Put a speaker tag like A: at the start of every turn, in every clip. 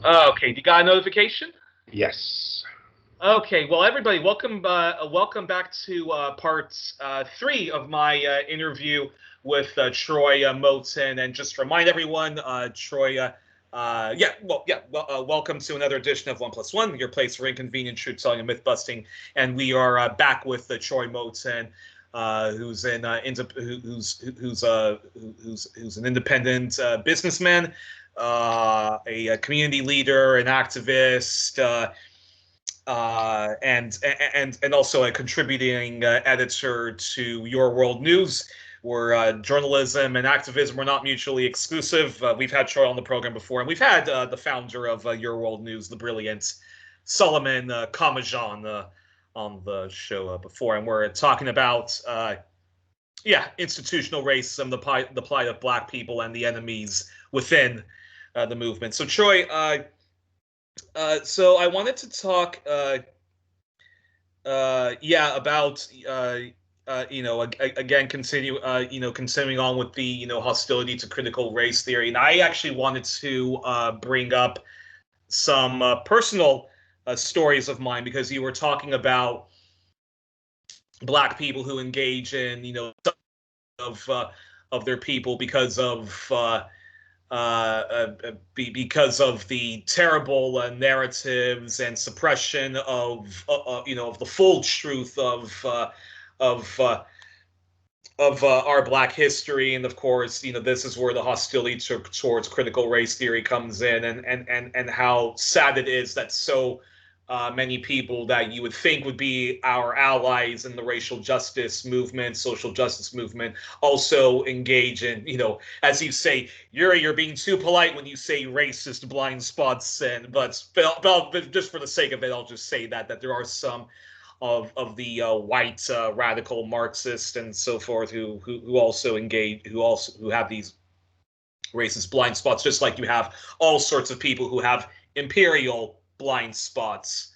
A: Okay, you got a notification?
B: Yes.
A: Okay, well, everybody, welcome back to part three of my interview with Troy Moten. And just to remind everyone, Troy, welcome to another edition of One Plus One, your place for inconvenient truth telling and myth busting. And we are back with Troy Moten, who's an independent businessman, a community leader, an activist. And also a contributing editor to Your World News, where journalism and activism are not mutually exclusive. We've had Troy on the program before, and we've had the founder of Your World News, the brilliant Solomon Kamajan, on the show before, and we're talking about institutional racism, the plight of Black people, and the enemies within the movement. So Troy. So I wanted to talk, about, again, continuing on with the, hostility to critical race theory. And I actually wanted to bring up some personal stories of mine, because you were talking about Black people who engage in, of their people because of because of the terrible narratives and suppression of the full truth of our Black history. And of course, this is where the hostility towards critical race theory comes in, and how sad it is that so many people that you would think would be our allies in the racial justice movement, social justice movement, also engage in, as you say, Youri, you're being too polite when you say racist blind spots. But just for the sake of it, I'll just say that there are some of the white radical Marxists and so forth who also engage, who have these racist blind spots, just like you have all sorts of people who have imperial blind spots.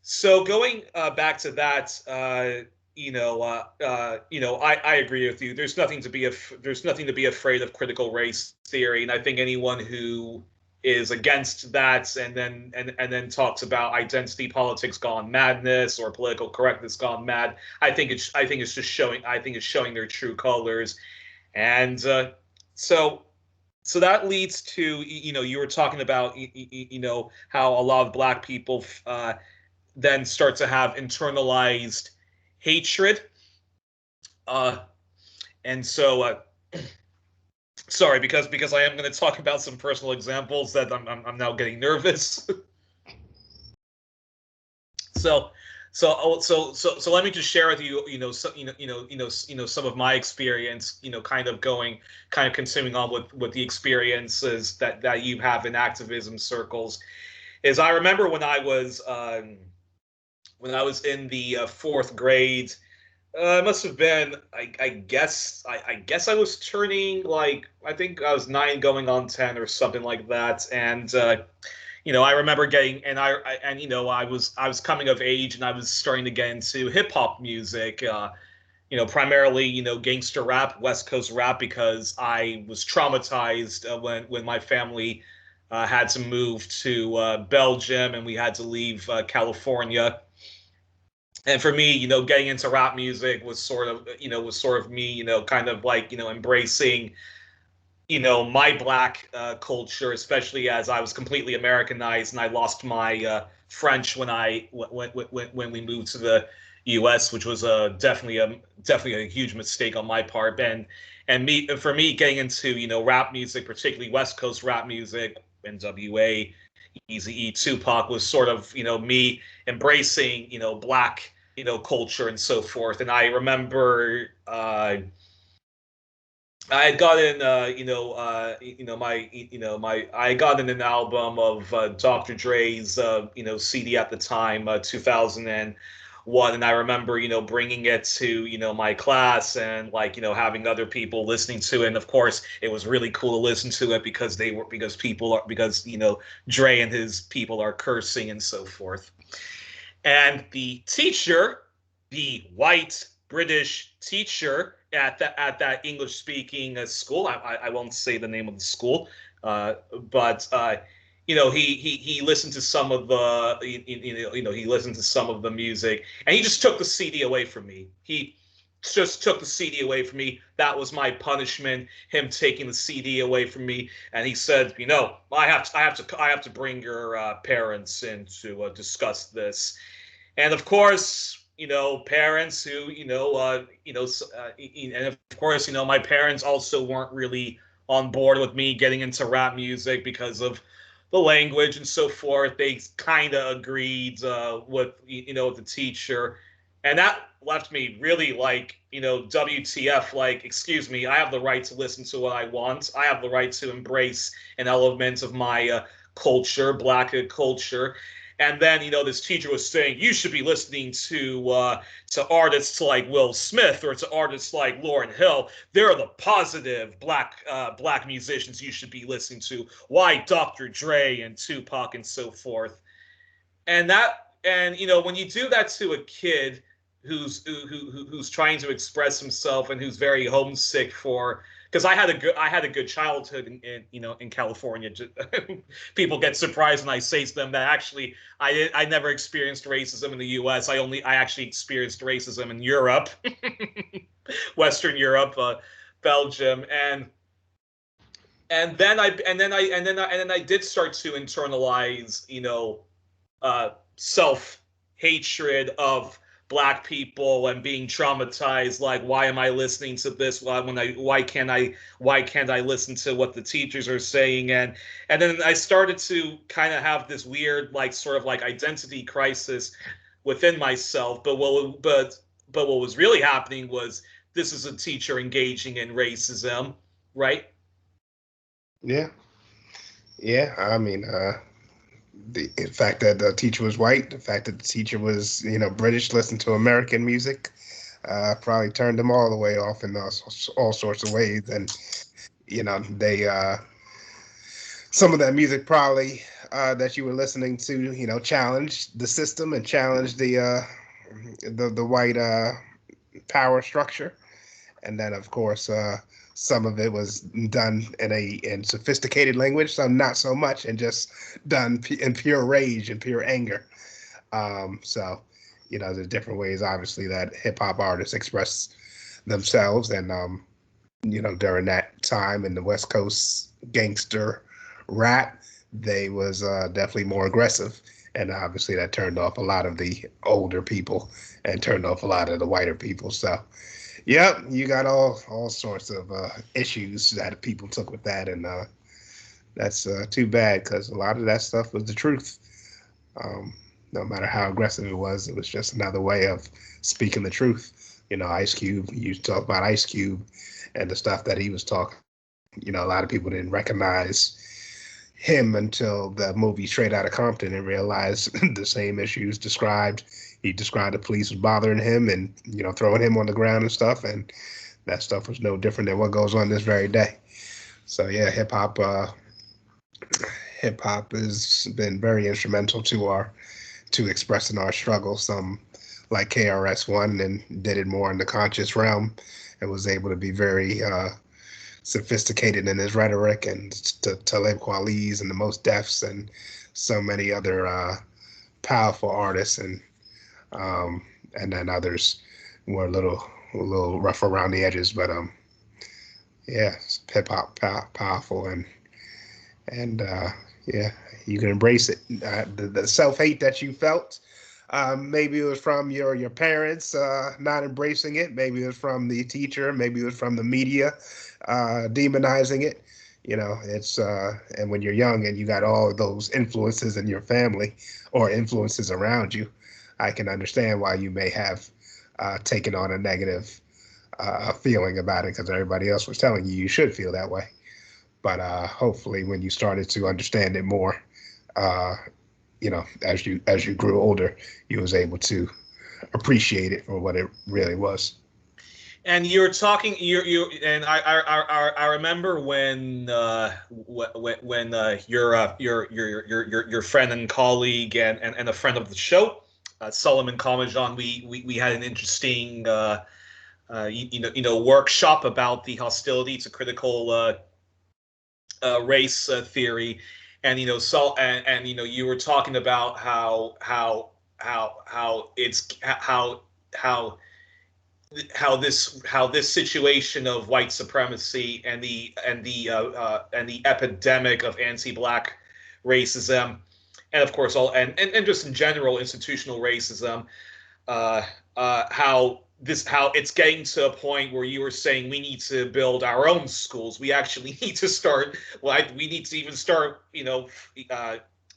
A: So going back to that, I agree with you. There's nothing to be afraid of critical race theory, and I think anyone who is against that and then talks about identity politics gone madness or political correctness gone mad, I think it's just showing their true colors. And so that leads to, you were talking about, how a lot of Black people then start to have internalized hatred. And so, sorry, because I am going to talk about some personal examples that I'm now getting nervous. So let me just share with you, some of my experience, kind of continuing on with the experiences that you have in activism circles. Is I remember when I was in the fourth grade, it must have been, I guess I was turning, like, I think I was 9 going on 10 or something like that. And I remember getting, and I was coming of age, and I was starting to get into hip hop music, primarily, gangster rap, West Coast rap, because I was traumatized when my family had to move to Belgium, and we had to leave California. And for me, getting into rap music was sort of me, kind of like, embracing, my Black culture, especially as I was completely Americanized, and I lost my French when we moved to the U.S., which was definitely a huge mistake on my part. And for me, getting into, rap music, particularly West Coast rap music, NWA, Eazy-E, Tupac, was sort of, me embracing, Black, culture and so forth. And I remember I had gotten, I got in an album of Dr. Dre's, CD at the time, 2001, and I remember, bringing it to, my class, and, like, having other people listening to it. And of course, it was really cool to listen to it because Dre and his people are cursing and so forth. And the teacher, the white British teacher at that English speaking school, I won't say the name of the school, but he listened to some of the he listened to some of the music, and he just took the CD away from me. He just took the CD away from me. That was my punishment, him taking the CD away from me. And he said, I have to bring your parents in to discuss this. And of course, parents who, and of course, my parents also weren't really on board with me getting into rap music because of the language and so forth. They kind of agreed with the teacher, and that left me really like, WTF, like, excuse me, I have the right to listen to what I want. I have the right to embrace an element of my Black culture. And then, this teacher was saying you should be listening to artists like Will Smith or to artists like Lauryn Hill. They're the positive black musicians you should be listening to. Why Dr. Dre and Tupac and so forth. And when you do that to a kid who's trying to express himself and who's very homesick for, because I had a good childhood in California. People get surprised when I say to them that actually I never experienced racism in the U.S. I actually experienced racism in Europe, Western Europe, Belgium, and then I did start to internalize self hatred of Black people and being traumatized, like, why am I listening to this? Why can't I listen to what the teachers are saying? And then I started to kind of have this weird, like, sort of like identity crisis within myself. But what was really happening was, this is a teacher engaging in racism, right?
B: Yeah. I mean, the fact that the teacher was white, the fact that the teacher was, British, listened to American music, probably turned them all the way off in all sorts of ways. And, they, some of that music probably that you were listening to, challenged the system and challenged the white power structure. And then, of course, some of it was done in sophisticated language, some not so much, and just done in pure rage and pure anger. So, there's different ways, obviously, that hip hop artists express themselves. And, during that time in the West Coast gangster rap, they was definitely more aggressive. And obviously that turned off a lot of the older people and turned off a lot of the whiter people. So, yep, you got all sorts of issues that people took with that, and that's too bad, because a lot of that stuff was the truth. No matter how aggressive it was just another way of speaking the truth. Ice Cube, you talk about Ice Cube and the stuff that he was talking. A lot of people didn't recognize him until the movie Straight Outta Compton and realized the same issues described. He described the police was bothering him and, throwing him on the ground and stuff. And that stuff was no different than what goes on this very day. So, yeah, hip hop has been very instrumental to expressing our struggle. Some, like KRS-One, and did it more in the conscious realm and was able to be very sophisticated in his rhetoric, and to Talib Kweli's and the Most Defs and so many other powerful artists, and then others were a little rough around the edges, but yeah, hip hop powerful, and yeah, you can embrace it. The self-hate that you felt, maybe it was from your parents not embracing it, maybe it was from the teacher, maybe it was from the media demonizing it. It's and when you're young and you got all of those influences in your family or influences around you, I can understand why you may have taken on a negative feeling about it, because everybody else was telling you should feel that way. But hopefully when you started to understand it more, as you grew older, you was able to appreciate it for what it really was.
A: And you're talking, and I remember when your friend and colleague and a friend of the show, Solomon Kamajan, we had an interesting workshop about the hostility to critical race theory. and you were talking about how this situation of white supremacy and the epidemic of anti-black racism, and of course and just in general institutional racism, uh, how it's getting to a point where you were saying we need to build our own schools. We actually need to start. We need to even start,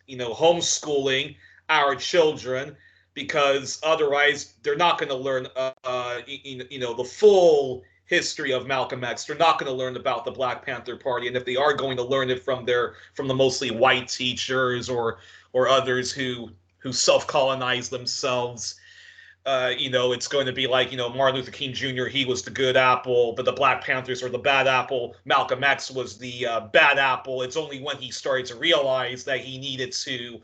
A: homeschooling our children, because otherwise they're not going to learn, the full history of Malcolm X. They're not going to learn about the Black Panther Party, and if they are going to learn it from the mostly white teachers or others who self-colonize themselves, it's going to be like, Martin Luther King Jr., he was the good apple, but the Black Panthers are the bad apple. Malcolm X was the bad apple. It's only when he started to realize that he needed to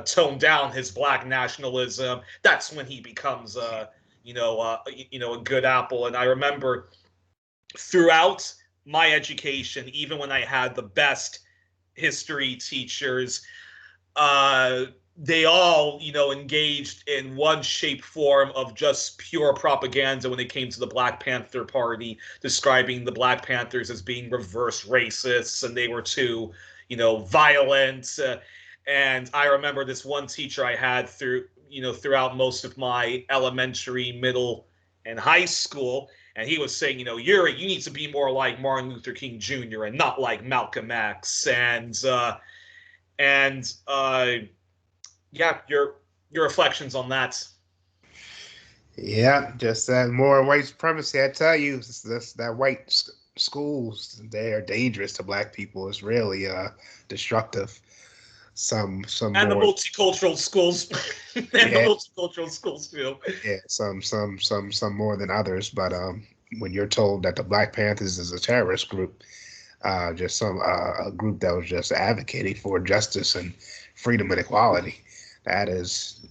A: tone down his black nationalism, that's when he becomes, a good apple. And I remember throughout my education, even when I had the best history teachers, they all, engaged in one shape form of just pure propaganda when it came to the Black Panther Party, describing the Black Panthers as being reverse racists and they were too, violent. And I remember this one teacher I had throughout most of my elementary, middle, and high school. And he was saying, Youri, you need to be more like Martin Luther King Jr. and not like Malcolm X. And yeah, your reflections on that.
B: Yeah, just that more white supremacy. I tell you, that white schools, they are dangerous to black people. It's really destructive. Some
A: And the
B: more,
A: multicultural schools, and the
B: yeah,
A: multicultural schools too.
B: yeah, some more than others. But when you're told that the Black Panthers is a terrorist group, just a group that was just advocating for justice and freedom and equality, that is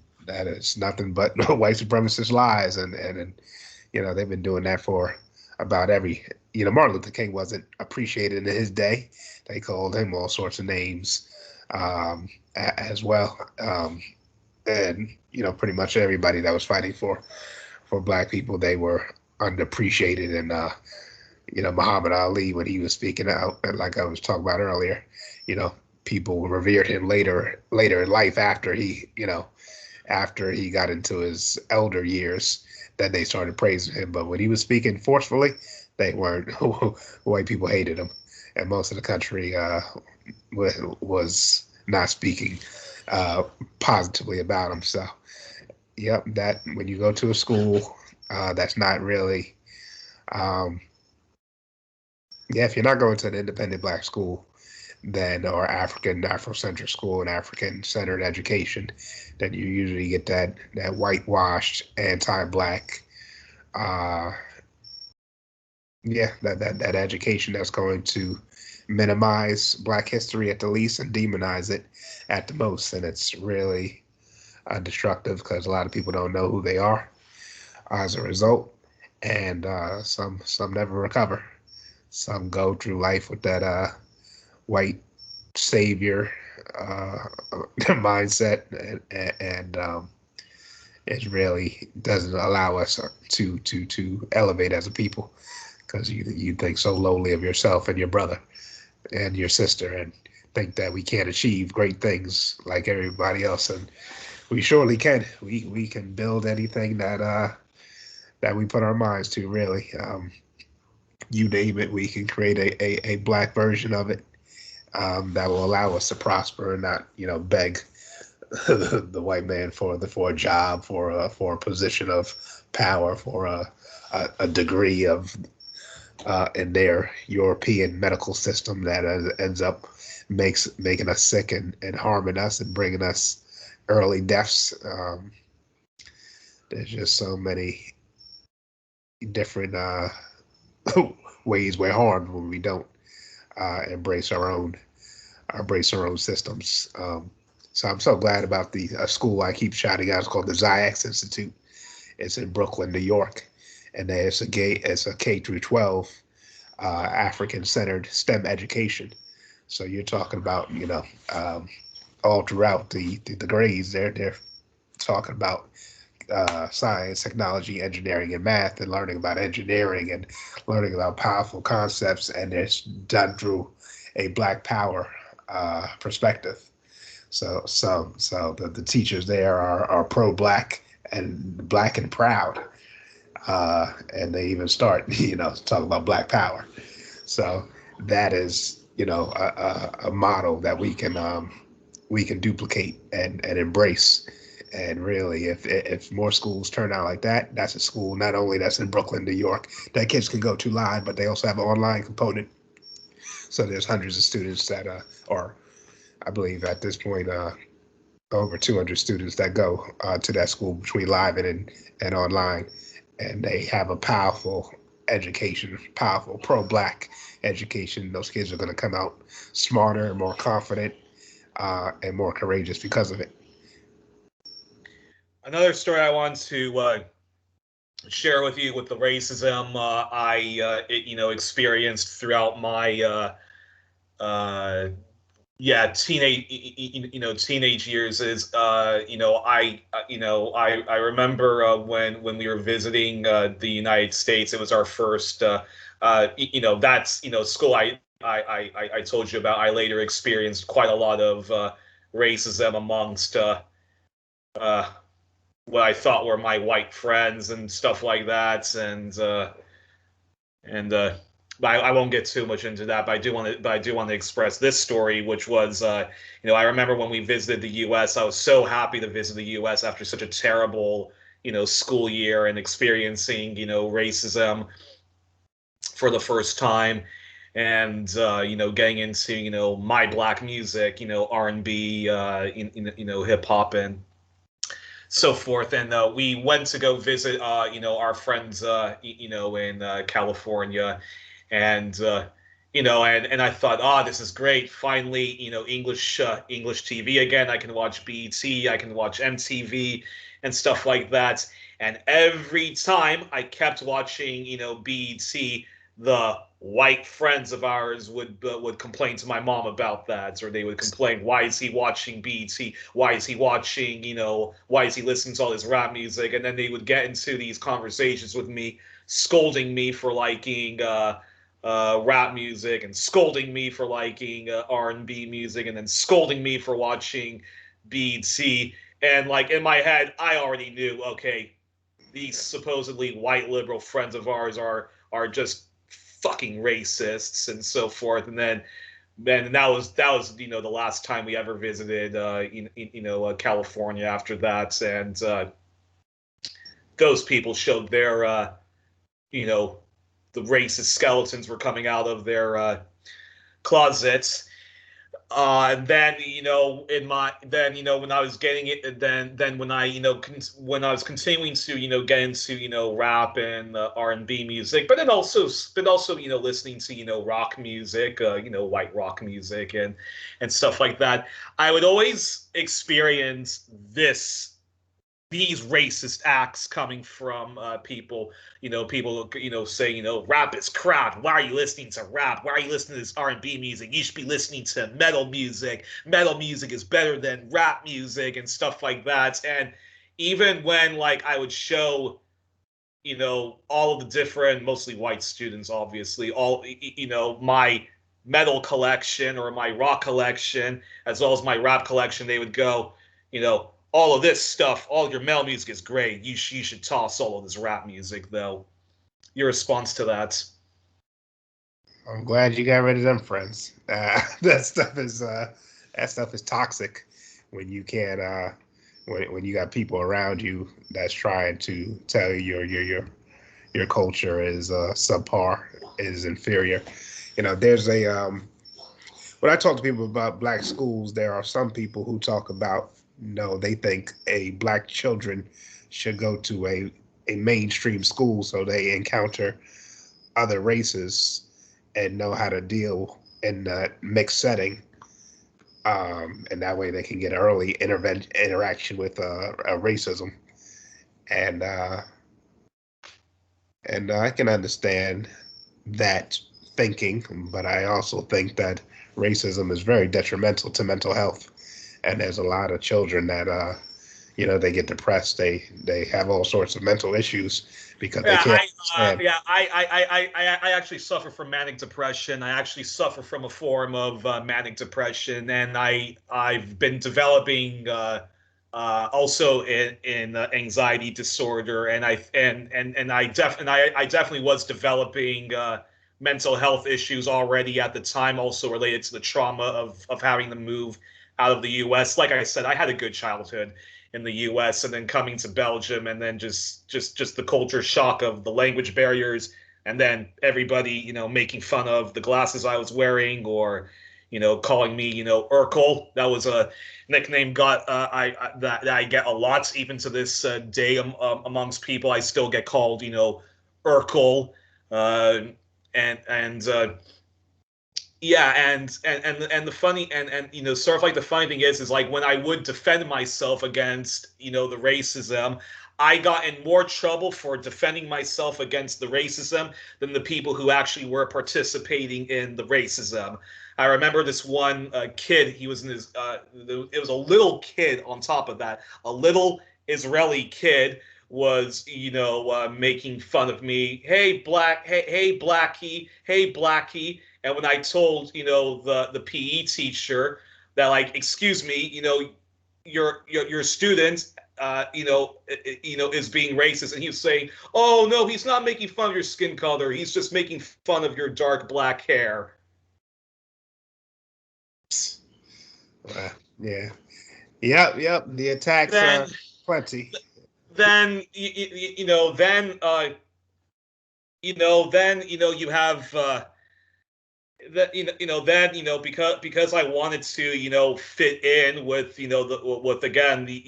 B: nothing but white supremacist lies, and they've been doing that for about every. Martin Luther King wasn't appreciated in his day. They called him all sorts of names as well, and pretty much everybody that was fighting for black people, they were underappreciated. And Muhammad Ali, when he was speaking out, and like I was talking about earlier, people revered him later in life after he got into his elder years, then they started praising him. But when he was speaking forcefully, they weren't. White people hated him, and most of the country was not speaking positively about him. So, yep, that when you go to a school that's not really, if you're not going to an independent black school, then or Afrocentric school and African-centered education, then you usually get that whitewashed anti-black, that education that's going to minimize black history at the least and demonize it at the most. And it's really destructive because a lot of people don't know who they are as a result, and some never recover. Some go through life with that white savior mindset, and it really doesn't allow us to elevate as a people, because you think so lowly of yourself and your brother and your sister, and think that we can't achieve great things like everybody else. And we surely can. We can build anything that we put our minds to, really. You name it, we can create a black version of it that will allow us to prosper and not, beg the white man for a job, for a position of power, for a degree of in their European medical system that ends up making us sick and harming us and bringing us early deaths. There's just so many different ways we're harmed when we don't embrace our own systems. So I'm so glad about the school I keep shouting out. It's called the Ziax Institute. It's in Brooklyn, New York, and it's a K through 12 African-centered STEM education. So you're talking about, all throughout the grades, they're talking about science, technology, engineering, and math, and learning about engineering and learning about powerful concepts, and it's done through a Black Power perspective. So the teachers there are pro-black and black and proud, and they even start talking about Black Power. So that is a model that we can duplicate and embrace. And really, if more schools turn out like that, that's a school not only that's in Brooklyn, New York, that kids can go to live, but they also have an online component. So there's hundreds of students that or I believe at this point, over 200 students that go to that school between live and online, and they have a powerful education, powerful pro-black education. Those kids are going to come out smarter and more confident and more courageous because of it.
A: Another story I want to share with you with the racism experienced throughout my uh, teenage years is I remember when we were visiting the United States. It was our first that's school I told you about. I later experienced quite a lot of racism amongst uh, what I thought were my white friends and stuff like that, and I won't get too much into that, but I do want to express this story, which was, I remember when we visited the U.S. I was so happy to visit the U.S. after such a terrible, school year and experiencing, racism for the first time, and getting into, my black music, R&B, hip hop and so forth. And we went to go visit, our friends, in California, and and I thought, this is great. Finally, English TV again. I can watch BET, I can watch MTV, and stuff like that. And every time I kept watching, BET, the white friends of ours would complain to my mom about that, or they would complain, why is he watching BET? Why is he watching, why is he listening to all this rap music? And then they would get into these conversations with me, scolding me for liking rap music, and scolding me for liking R&B music, and then scolding me for watching BET. And like in my head, I already knew, okay, these supposedly white liberal friends of ours are just fucking racists and so forth. And then that was the last time we ever visited California after that. And those people showed their you know the racist skeletons were coming out of their closets. And then in my then when I was getting it, then when I when I was continuing to get into rap and R&B music, but then also listening to rock music, white rock music and stuff like that, I would always experience these racist acts coming from people. People saying, rap is crap. Why are you listening to rap? Why are you listening to this R&B music? You should be listening to metal music. Metal music is better than rap music and stuff like that. And even when like I would show all of the different, mostly white students, obviously, all my metal collection or my rock collection as well as my rap collection, they would go, all of this stuff, all your metal music is great. You should toss all of this rap music, though. Your response to that?
B: I'm glad you got rid of them friends. That stuff is toxic when you can't when you got people around you that's trying to tell you your culture is subpar, is inferior. There's a when I talk to people about black schools, there are some people who talk about they think a black children should go to a mainstream school so they encounter other races and know how to deal in that mixed setting, and that way they can get early interaction with racism, and and I can understand that thinking, but I also think that racism is very detrimental to mental health. And there's a lot of children that they get depressed. They have all sorts of mental issues because they
A: Yeah,
B: can't understand.
A: I actually suffer from manic depression. I actually suffer from a form of manic depression, and I've been developing also in anxiety disorder, and I definitely was developing mental health issues already at the time, also related to the trauma of having to move out of the U.S. Like I said, I had a good childhood in the U.S. and then coming to Belgium, and then just the culture shock of the language barriers, and then everybody making fun of the glasses I was wearing, or calling me Urkel. That was a nickname got that I get a lot even to this day amongst people. I still get called Urkel, uh, and yeah, and the funny and sort of like the funny thing is like when I would defend myself against the racism, I got in more trouble for defending myself against the racism than the people who actually were participating in the racism. I remember this one kid. He was in his. It was a little kid. On top of that, a little Israeli kid was making fun of me. Hey black. Hey blackie. Hey blackie. And when I told the PE teacher that, like, excuse me, your student is being racist, and he was saying, oh no, he's not making fun of your skin color, he's just making fun of your dark black hair.
B: Yeah. Yep. The attacks
A: Then
B: are plenty.
A: then you know then you have that then because I wanted to fit in with with again the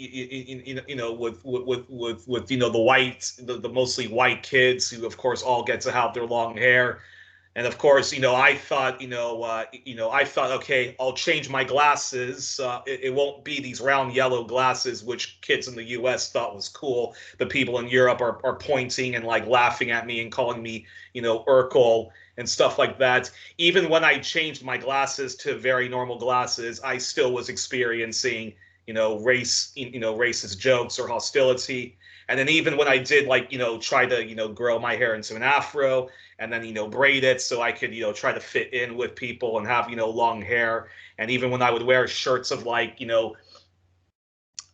A: with the white the mostly white kids who of course all get to have their long hair. And of course, I thought, okay, I'll change my glasses. It won't be these round yellow glasses, which kids in the U.S. thought was cool. The people in Europe are pointing and like laughing at me and calling me, Urkel and stuff like that. Even when I changed my glasses to very normal glasses, I still was experiencing, racist jokes or hostility. And then even when I did like, try to, grow my hair into an afro, and then braid it so I could try to fit in with people and have long hair. And even when I would wear shirts of like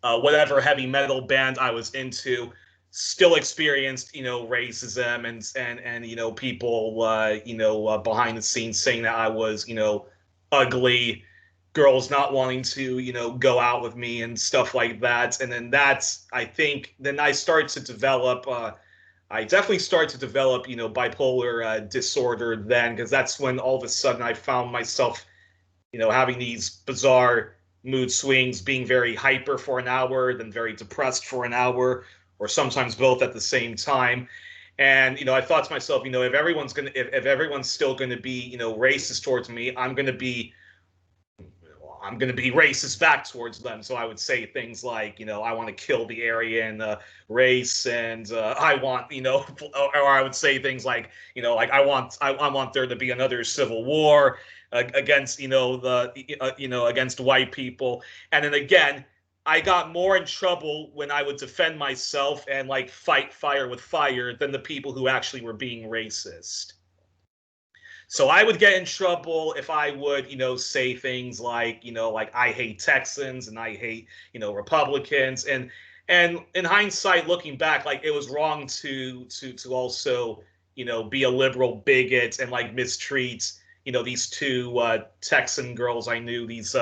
A: whatever heavy metal band I was into, still experienced racism and people behind the scenes saying that I was ugly, girls not wanting to go out with me and stuff like that. And then that's I think then I started to develop I definitely started to develop, bipolar disorder then, because that's when all of a sudden I found myself, having these bizarre mood swings, being very hyper for an hour, then very depressed for an hour, or sometimes both at the same time. And I thought to myself, if everyone's still gonna be, racist towards me, I'm going to be racist back towards them. So I would say things like, I want to kill the Aryan race, and I want, or I would say things like, like I want there to be another civil war against, against white people. And then again, I got more in trouble when I would defend myself and like fight fire with fire than the people who actually were being racist. So I would get in trouble if I would, say things like, like I hate Texans and I hate, Republicans. And in hindsight, looking back, like it was wrong to also, be a liberal bigot and like mistreat, these two Texan girls I knew, these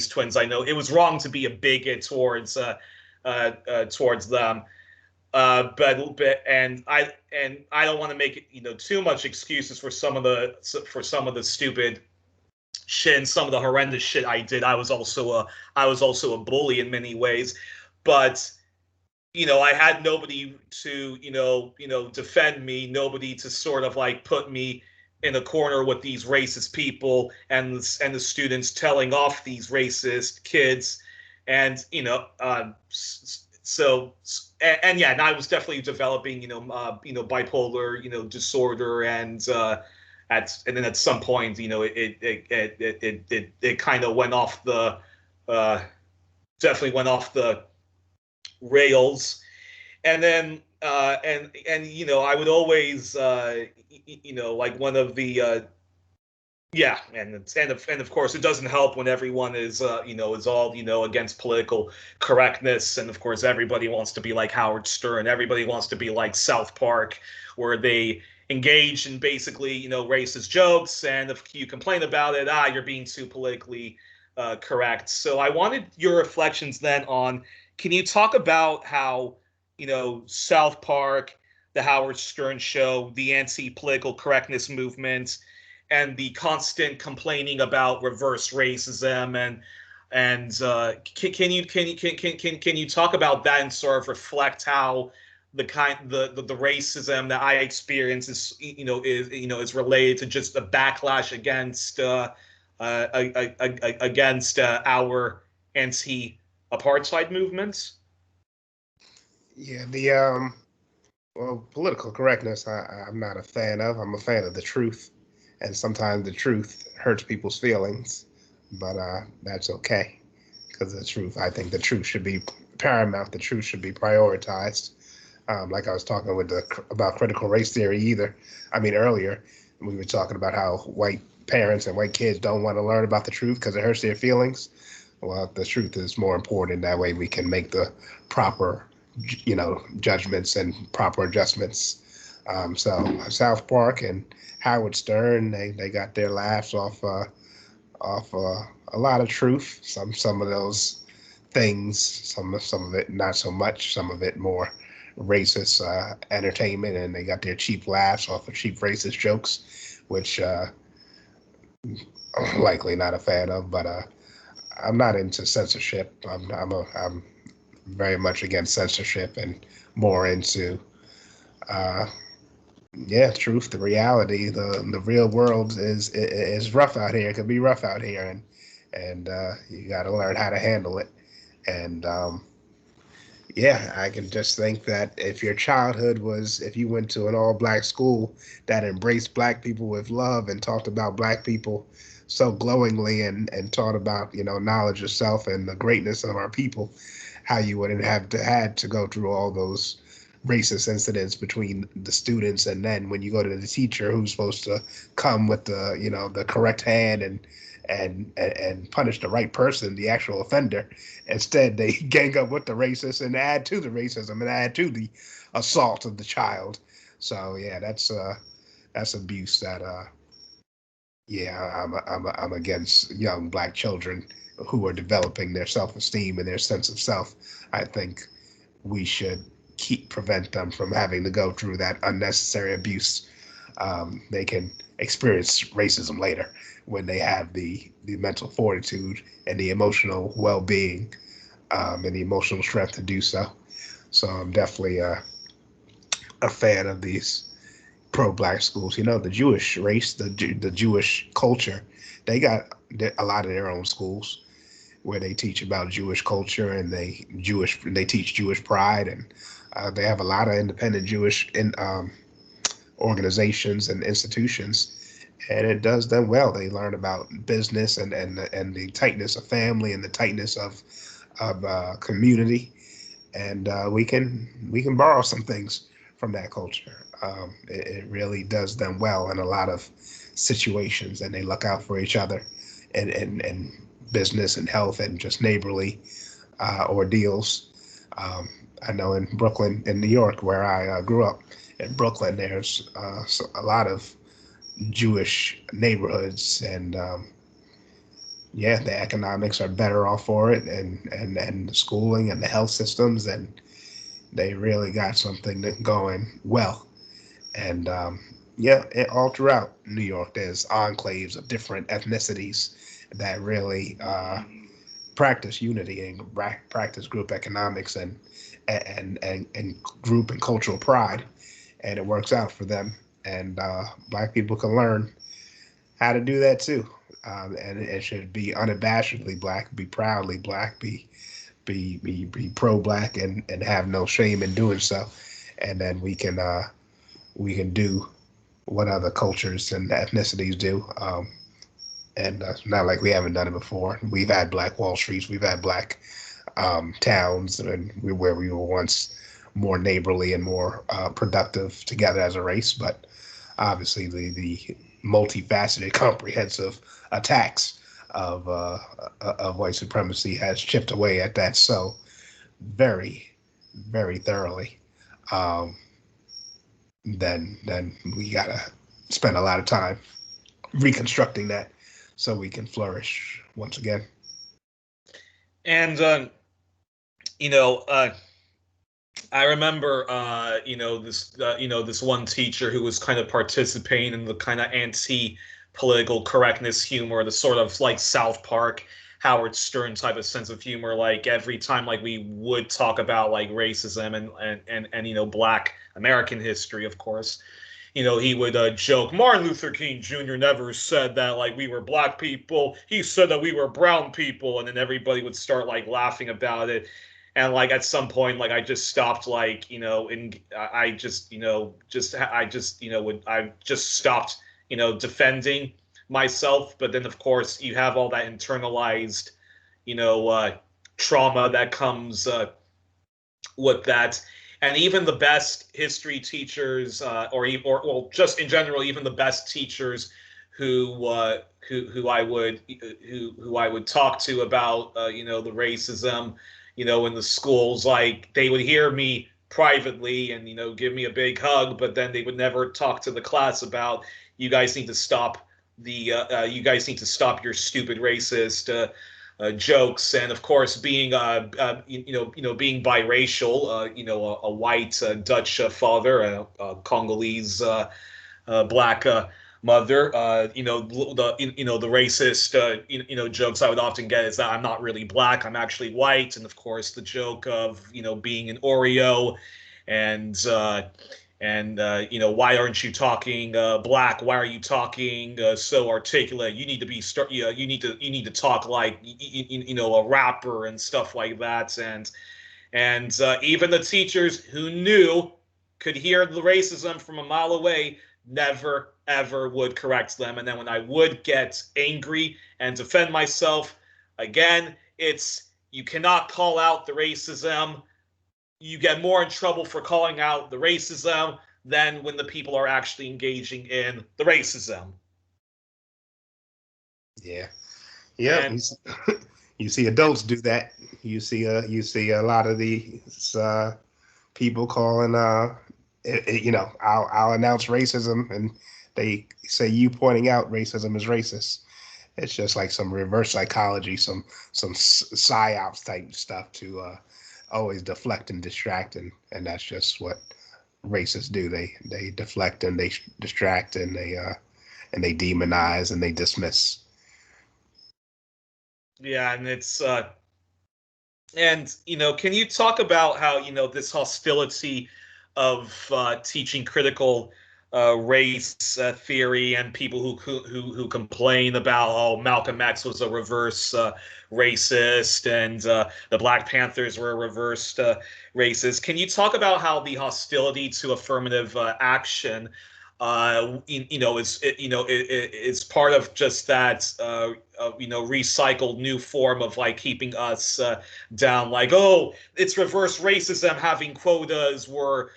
A: twins I know. It was wrong to be a bigot towards them. But and I don't want to make it too much excuses for some of the stupid shit and some of the horrendous shit I did. I was also a bully in many ways, but I had nobody to defend me, nobody to sort of like put me in a corner with these racist people and the students telling off these racist kids, and so and yeah, and I was definitely developing bipolar disorder, and then at some point, it kind of went off the uh, definitely went off the rails. And then and I would always like one of the yeah, and of course it doesn't help when everyone is all against political correctness, and of course everybody wants to be like Howard Stern, everybody wants to be like South Park, where they engage in basically racist jokes, and if you complain about it, you're being too politically correct. So I wanted your reflections then on, can you talk about how South Park, the Howard Stern show, the anti-political correctness movement, and the constant complaining about reverse racism, and can you talk about that and sort of reflect how the racism that I experience is related to just a backlash against our anti-apartheid movements?
B: Yeah, the well, political correctness, I'm not a fan of. I'm a fan of the truth, and sometimes the truth hurts people's feelings, but that's okay, because the truth, I think the truth should be paramount. The truth should be prioritized. Like I was talking about critical race theory earlier, we were talking about how white parents and white kids don't want to learn about the truth because it hurts their feelings. Well, the truth is more important. That way we can make the proper judgments and proper adjustments. So South Park and Howard Stern, they got their laughs off a lot of truth. Some of those things, some of it not so much. Some of it more racist entertainment, and they got their cheap laughs off of cheap racist jokes, which I'm likely not a fan of. But I'm not into censorship. I'm very much against censorship and more into truth, the reality, the real world is rough out here. It can be rough out here, and you got to learn how to handle it. And I can just think that if your childhood was, if you went to an all-black school that embraced black people with love and talked about black people so glowingly and taught about knowledge of self and the greatness of our people, how you wouldn't have had to go through all those racist incidents between the students, and then when you go to the teacher who's supposed to come with the correct hand and punish the right person, the actual offender, instead they gang up with the racist and add to the racism and add to the assault of the child. So yeah, that's abuse that I'm against young black children who are developing their self-esteem and their sense of self. I think we should prevent them from having to go through that unnecessary abuse. They can experience racism later when they have the mental fortitude and the emotional well-being and the emotional strength to do so. So I'm definitely a fan of these pro-black schools. The Jewish race, the Jewish culture, they got a lot of their own schools where they teach about Jewish culture, and they teach Jewish pride, and they have a lot of independent Jewish organizations and institutions, and it does them well. They learn about business and the tightness of family and the tightness of community, and we can borrow some things from that culture. It really does them well in a lot of situations, and they look out for each other and business and health and just neighborly ordeals. I know in Brooklyn, in New York, where I grew up, in Brooklyn, there's a lot of Jewish neighborhoods, and the economics are better off for it, and the schooling and the health systems, and they really got something going well. And all throughout New York, there's enclaves of different ethnicities that really practice unity and practice group economics and group and cultural pride, and it works out for them. And black people can learn how to do that too. And it should be unabashedly black, be proudly black, be pro-black, and have no shame in doing so. And then we can do what other cultures and ethnicities do. And not like we haven't done it before. We've had Black Wall Streets, we've had Black towns, and where we were once more neighborly and more productive together as a race. But obviously, the multifaceted, comprehensive attacks of white supremacy has chipped away at that so very, very thoroughly. Um, then we gotta spend a lot of time reconstructing that so we can flourish once again.
A: And you know, I remember, this one teacher who was kind of participating in the kind of anti-political correctness humor, the sort of like South Park, Howard Stern type of sense of humor. Like every time, like we would talk about like racism and Black American history, of course. He would joke, Martin Luther King Jr. never said that like we were black people. He said that we were brown people, and then everybody would start like laughing about it. And like at some point, like I just stopped, like and I just stopped defending myself. But then of course you have all that internalized trauma that comes with that. And even the best history teachers, or just in general, even the best teachers who I would talk to about the racism in the schools, like they would hear me privately and give me a big hug, but then they would never talk to the class about you guys need to stop your stupid racist jokes. And of course, being being biracial, a white Dutch father, a Congolese black mother, the racist jokes I would often get is that I'm not really black, I'm actually white. And of course the joke of being an Oreo, and why aren't you talking black? Why are you talking so articulate? You need to be you need to talk like a rapper and stuff like that. And even the teachers who knew could hear the racism from a mile away never ever would correct them. And then when I would get angry and defend myself, again, it's you cannot call out the racism. You get more in trouble for calling out the racism than when the people are actually engaging in the racism.
B: Yeah, yeah. And you see adults do that. You see a lot of these people calling I'll announce racism, and they say you pointing out racism is racist. It's just like some reverse psychology, some psyops type stuff to always deflect and distract, and that's just what racists do. They deflect and they distract and they demonize and they dismiss.
A: Yeah, and it's can you talk about how this hostility of teaching critical race theory, and people who complain about, oh, Malcolm X was a reverse racist, and the Black Panthers were a reversed racist. Can you talk about how the hostility to affirmative action is part of just that recycled new form of like keeping us down, like, oh, it's reverse racism having quotas where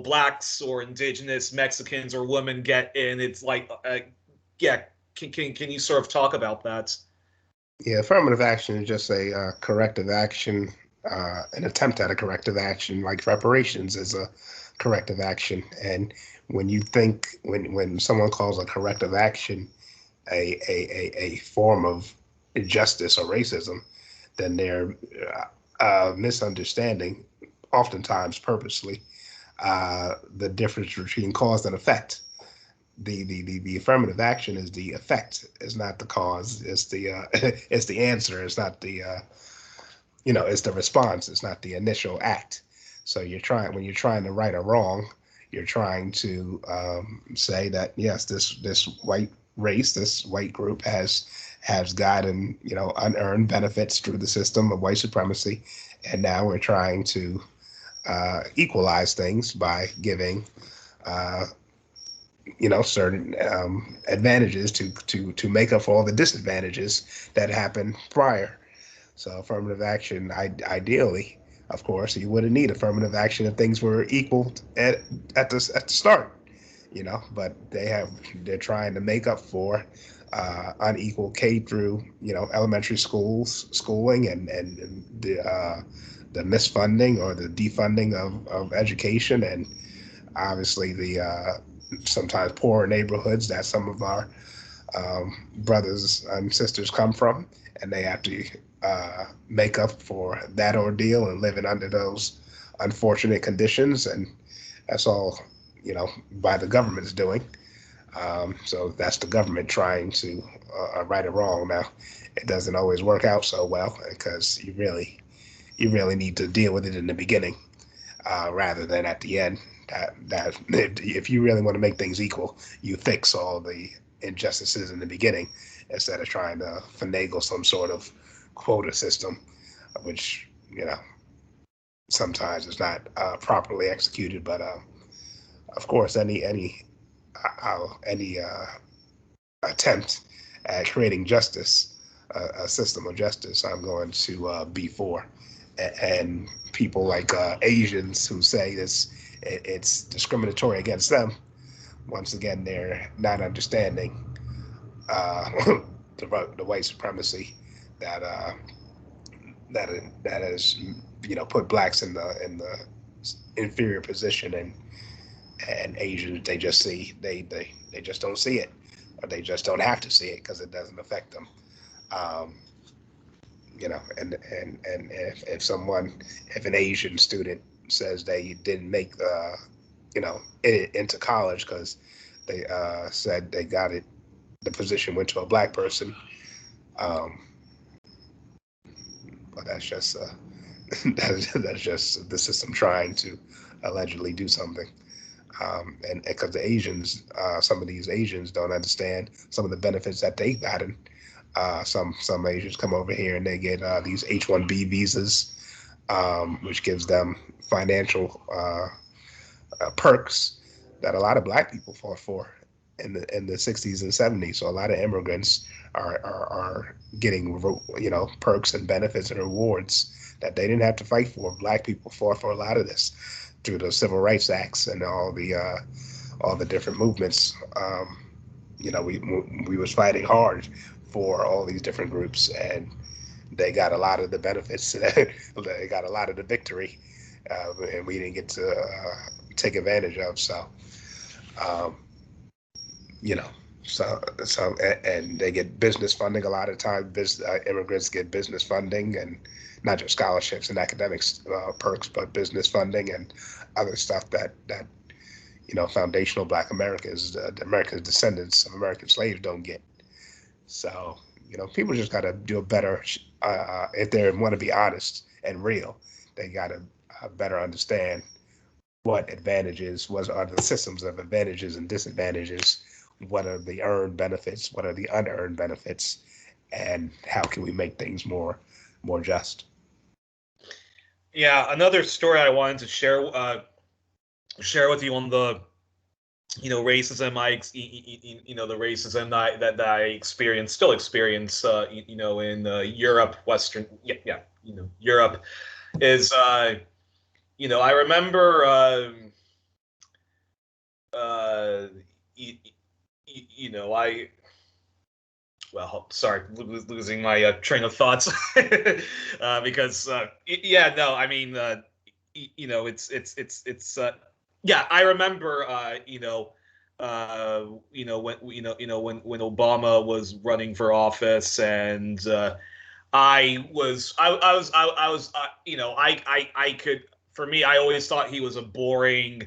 A: blacks or indigenous Mexicans or women get in. It's like yeah, can you sort of talk about that?
B: Yeah, affirmative action is just a corrective action, an attempt at a corrective action, like reparations is a corrective action. And when someone calls a corrective action a form of injustice or racism, then they're misunderstanding, oftentimes purposely, the difference between cause and effect. The affirmative action is the effect, it's not the cause. It's the it's the answer. It's not the it's the response. It's not the initial act. So when you're trying to right a wrong, you're trying to say that yes, this white race, this white group has gotten unearned benefits through the system of white supremacy, and now we're trying to equalize things by giving certain advantages to make up for all the disadvantages that happened prior. So affirmative action, ideally, of course, you wouldn't need affirmative action if things were equal at the start, But they're trying to make up for unequal K through elementary schooling and the misfunding or the defunding of education, and obviously the sometimes poorer neighborhoods that some of our brothers and sisters come from, and they have to make up for that ordeal and living under those unfortunate conditions, and that's all by the government's doing. So that's the government trying to right or wrong. Now, it doesn't always work out so well because you really need to deal with it in the beginning rather than at the end. That if you really want to make things equal, you fix all the injustices in the beginning instead of trying to finagle some sort of quota system, which sometimes is not properly executed. But of course, any attempt at creating justice, a system of justice, I'm going to be for. And people like Asians who say it's discriminatory against them, once again, they're not understanding uh, the white supremacy that that has put blacks in the inferior position, and Asians, they just they just don't see it, or they just don't have to see it because it doesn't affect them. Um, and if an Asian student says they didn't make it into college because they said they got it, the position went to a black person. Um, but that's just that's just the system trying to allegedly do something. And because the Asians, some of these Asians don't understand some of the benefits that they've gotten. Some Asians come over here and they get these H-1B visas, which gives them financial perks that a lot of black people fought for in the 60s and 70s. So a lot of immigrants are getting perks and benefits and rewards that they didn't have to fight for. Black people fought for a lot of this through the Civil Rights Acts and all the different movements. We was fighting hard for all these different groups, and they got a lot of the benefits. They got a lot of the victory, and we didn't get to take advantage of. So, um, you know, and they get business funding a lot of times. Immigrants get business funding, and not just scholarships and academics perks, but business funding and other stuff that foundational Black Americans, the American descendants of American slaves, don't get. So, people just got to do a better, if they want to be honest and real, they got to better understand what are the systems of advantages and disadvantages, what are the earned benefits, what are the unearned benefits, and how can we make things more just.
A: Yeah, another story I wanted to share with you on the racism the racism that I experienced, still experience in Europe, Western, Europe is I remember I sorry, losing my train of thoughts because yeah, no, I mean it's yeah, I remember when Obama was running for office, and I could, for me, I always thought he was a boring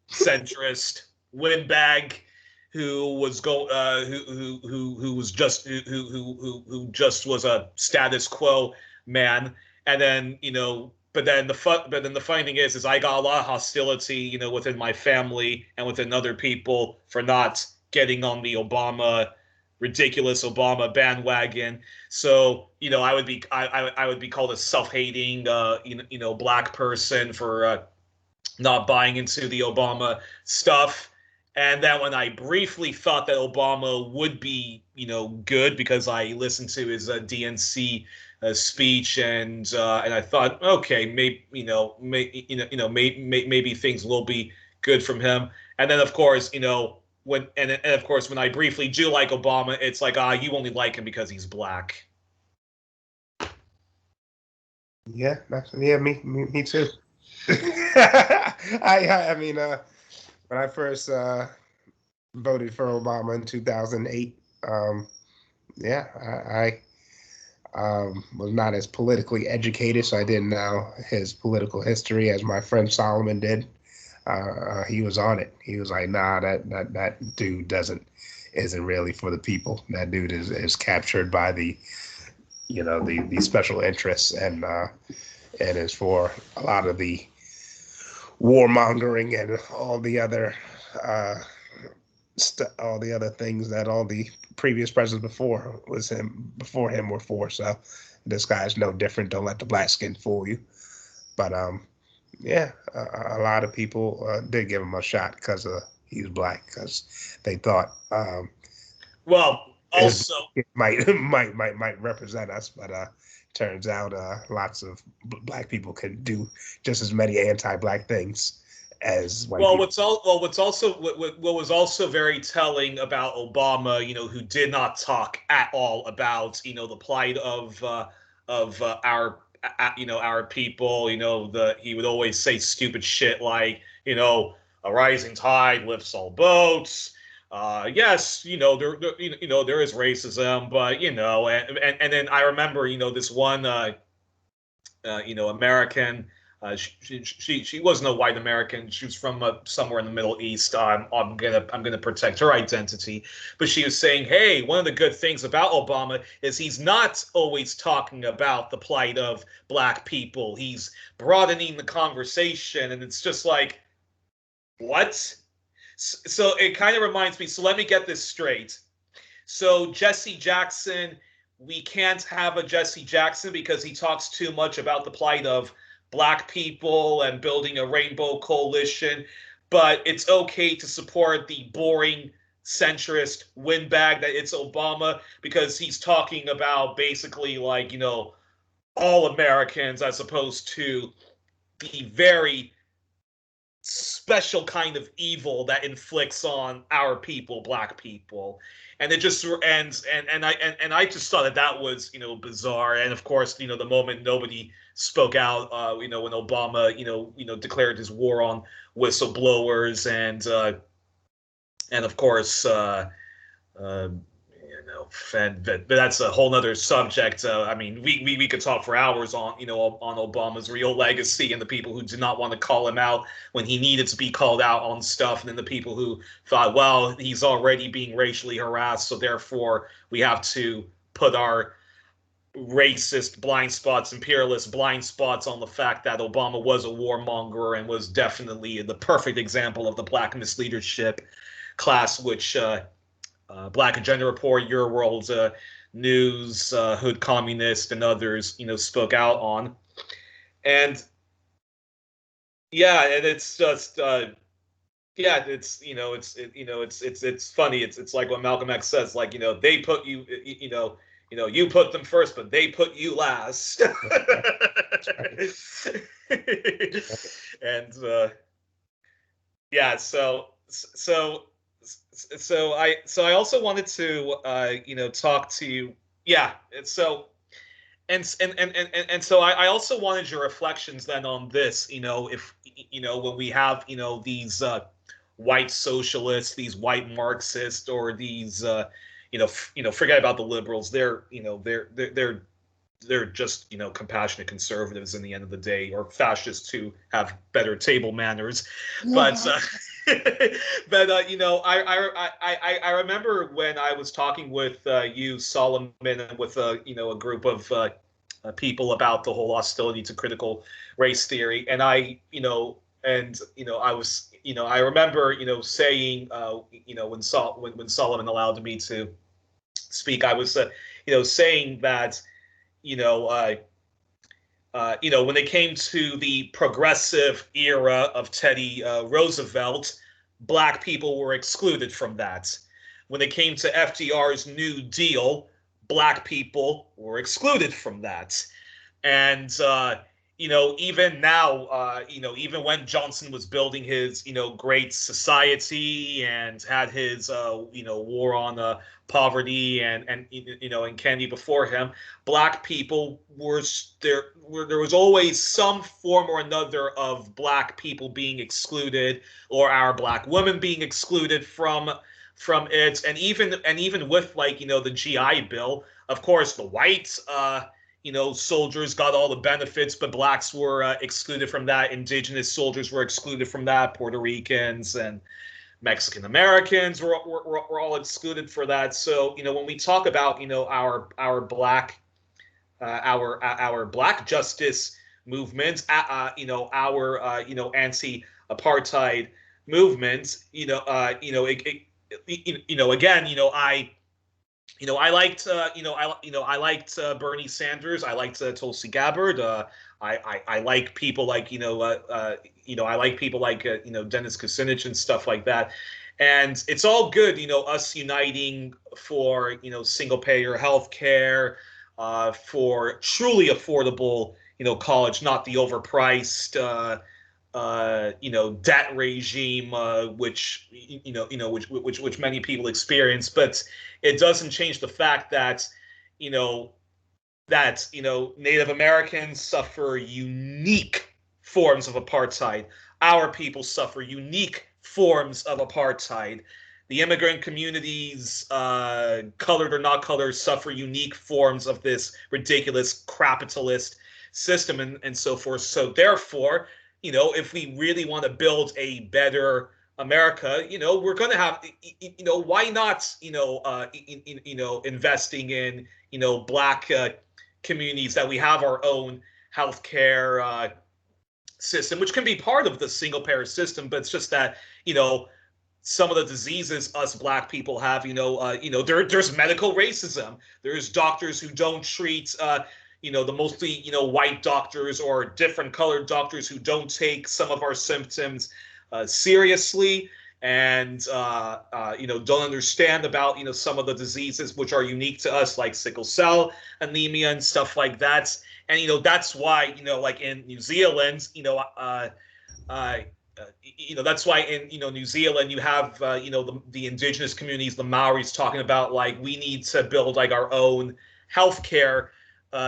A: centrist windbag who was who was just who just was a status quo man. And then but then the funny thing is I got a lot of hostility within my family and within other people for not getting on the ridiculous Obama bandwagon. So I would be called a self-hating black person for not buying into the Obama stuff. And then when I briefly thought that Obama would be, good because I listened to his DNC speech, and I thought, okay, maybe maybe things will be good from him. And then of course, and of course when I briefly do like Obama, it's like, you only like him because he's black.
B: Yeah, me too. I mean, when I first voted for Obama in 2008, yeah, I was not as politically educated, so I didn't know his political history as my friend Solomon did. He was on it. He was like, "Nah, that dude isn't really for the people. That dude is captured by the the special interests and is for a lot of the warmongering and all the other all the other things that all the previous presidents before him were for. So this guy's no different. Don't let the black skin fool you." But yeah, a lot of people did give him a shot because he was black, because they thought
A: well, also
B: it might represent us, but turns out lots of black people can do just as many anti-black things as white people.
A: What was also very telling about Obama, who did not talk at all about the plight of our people. He would always say stupid shit like a rising tide lifts all boats. Yes, there is racism, but and then I remember this one American. She wasn't a white American. She was from somewhere in the Middle East. I'm gonna protect her identity, but she was saying, "Hey, one of the good things about Obama is he's not always talking about the plight of black people. He's broadening the conversation," and it's just like, what? So it kind of reminds me. So let me get this straight. So Jesse Jackson, we can't have a Jesse Jackson because he talks too much about the plight of black people and building a rainbow coalition, but it's okay to support the boring centrist windbag that it's Obama because he's talking about basically like, all Americans as opposed to the very special kind of evil that inflicts on our people, black people. And it just ends, and I just thought that was bizarre. And of course, the moment nobody spoke out, when Obama declared his war on whistleblowers, and of course uh, but that's a whole nother subject. I mean, we could talk for hours on on Obama's real legacy and the people who did not want to call him out when he needed to be called out on stuff, and then the people who thought, well, he's already being racially harassed, so therefore we have to put our racist blind spots, imperialist blind spots on the fact that Obama was a warmonger and was definitely the perfect example of the black misleadership class, which Black Agenda Report, Your World News, Hood Communist, and others, spoke out on. And yeah, and it's just yeah, it's funny. It's like what Malcolm X says, like they put you, you put them first, but they put you last. And yeah, so I also wanted to talk to you. Yeah, so I also wanted your reflections then on this. If when we have these white socialists, these white Marxists, or these forget about the liberals. They're just compassionate conservatives in the end of the day, or fascists who have better table manners. But but I remember when I was talking with you, Solomon, and with a group of people about the whole hostility to critical race theory, and I remember saying when Solomon allowed me to speak, I was saying that when it came to the progressive era of Teddy Roosevelt, black people were excluded from that. When it came to FDR's New Deal, black people were excluded from that. And even now, even when Johnson was building his, great society and had his, war on poverty and Kennedy before him, black people were there. There was always some form or another of black people being excluded, or our black women being excluded from it, and even with, like, the GI Bill, of course, the whites. Soldiers got all the benefits, but blacks were excluded from that. Indigenous soldiers were excluded from that. Puerto Ricans and Mexican Americans were all excluded for that. So, when we talk about, our black our black justice movements, our anti-apartheid movements, again, I liked Bernie Sanders. I liked Tulsi Gabbard. I like people like I like people like Dennis Kucinich and stuff like that. And it's all good, us uniting for single payer health care, for truly affordable college, not the overpriced debt regime, which many people experience. But it doesn't change the fact that Native Americans suffer unique forms of apartheid. Our people suffer unique forms of apartheid. The immigrant communities, colored or not colored, suffer unique forms of this ridiculous capitalist system, and so forth. So therefore, if we really want to build a better America, we're going to have, why not, investing in, black communities, that we have our own healthcare system, which can be part of the single payer system, but it's just that, some of the diseases us black people have, there's medical racism. There's doctors who don't treat, the mostly, white doctors or different colored doctors who don't take some of our symptoms seriously, and don't understand about some of the diseases which are unique to us, like sickle cell anemia and stuff like that. And that's why like in New Zealand, that's why in New Zealand you have the indigenous communities, the Maoris, talking about, like, we need to build like our own healthcare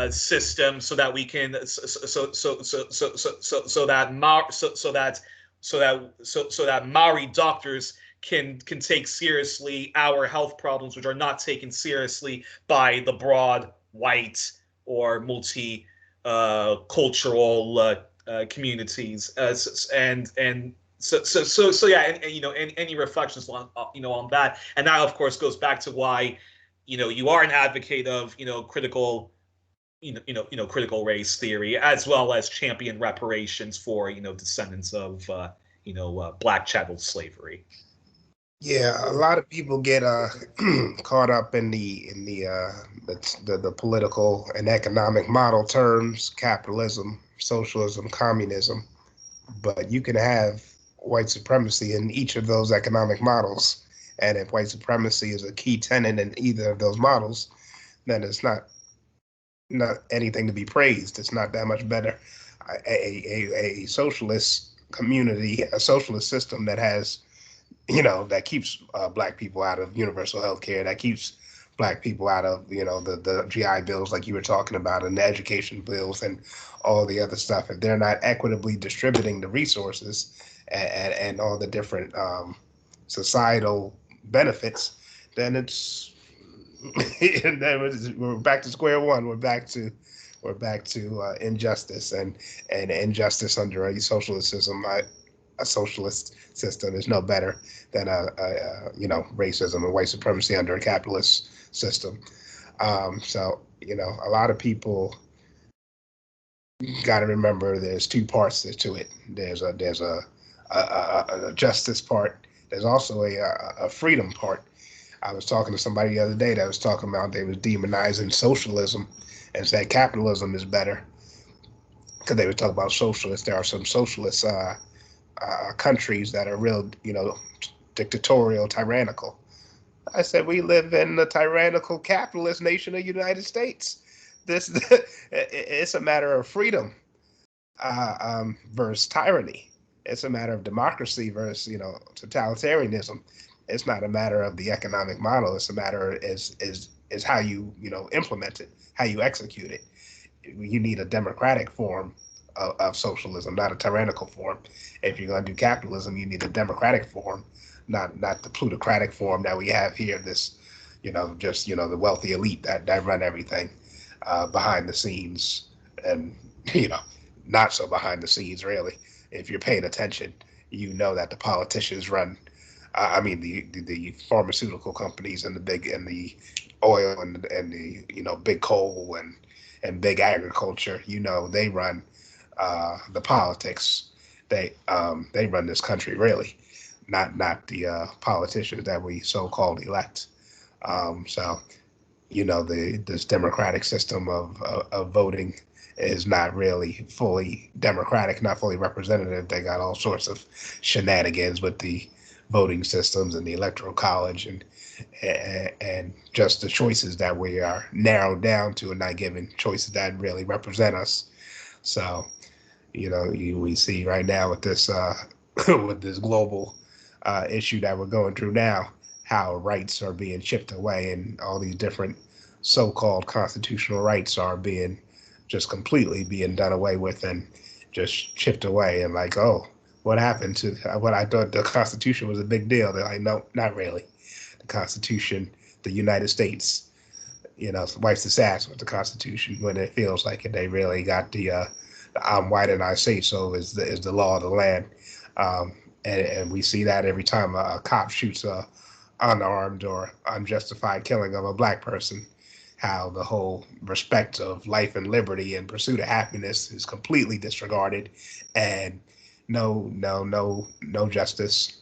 A: system, so that we can so that Maori doctors can take seriously our health problems, which are not taken seriously by the broad white or multicultural communities. So yeah, and any reflections on that. And that, of course, goes back to why you are an advocate of critical critical race theory, as well as champion reparations for descendants of black chattel slavery.
B: Yeah, a lot of people get caught up in the political and economic model terms: capitalism, socialism, communism. But you can have white supremacy in each of those economic models, and if white supremacy is a key tenet in either of those models, then it's not anything to be praised. It's not that much better. A socialist community, a socialist system that has, that keeps black people out of universal health care, that keeps black people out of, the GI bills like you were talking about, and the education bills and all the other stuff. If they're not equitably distributing the resources and all the different societal benefits, then it's and then we're back to square one. We're back to injustice, and injustice under a socialist system. A socialist system is no better than racism and white supremacy under a capitalist system. So a lot of people got to remember there's two parts to it. There's a justice part. There's also a freedom part. I was talking to somebody the other day that was talking about they was demonizing socialism and said capitalism is better, because they were talking about socialists. There are some socialist countries that are real, dictatorial, tyrannical. I said we live in the tyrannical capitalist nation of the United States. This it's a matter of freedom versus tyranny. It's a matter of democracy versus totalitarianism. It's not a matter of the economic model. It's a matter is how you implement it, how you execute it. You need a democratic form of socialism, not a tyrannical form. If you're going to do capitalism, you need a democratic form, not the plutocratic form that we have here. This, just the wealthy elite that run everything behind the scenes, and not so behind the scenes really. If you're paying attention, you know that the politicians run. I mean the pharmaceutical companies and the oil and the big coal and big agriculture. They run the politics. They run this country really, not the politicians that we so-called elect. So this democratic system of voting is not really fully democratic, not fully representative. They got all sorts of shenanigans with the voting systems and the electoral college and just the choices that we are narrowed down to and not given choices that really represent us. So, we see right now with this with this global issue that we're going through now, how rights are being chipped away and all these different so-called constitutional rights are being just completely being done away with and just chipped away. And like, oh, what happened to what I thought the Constitution was a big deal? They're like, no, not really. The Constitution, the United States, wipes its ass with the Constitution when it feels like it. They really got the I'm white and I say so is the law of the land. And we see that every time a cop shoots a unarmed or unjustified killing of a black person, how the whole respect of life and liberty and pursuit of happiness is completely disregarded, and no justice.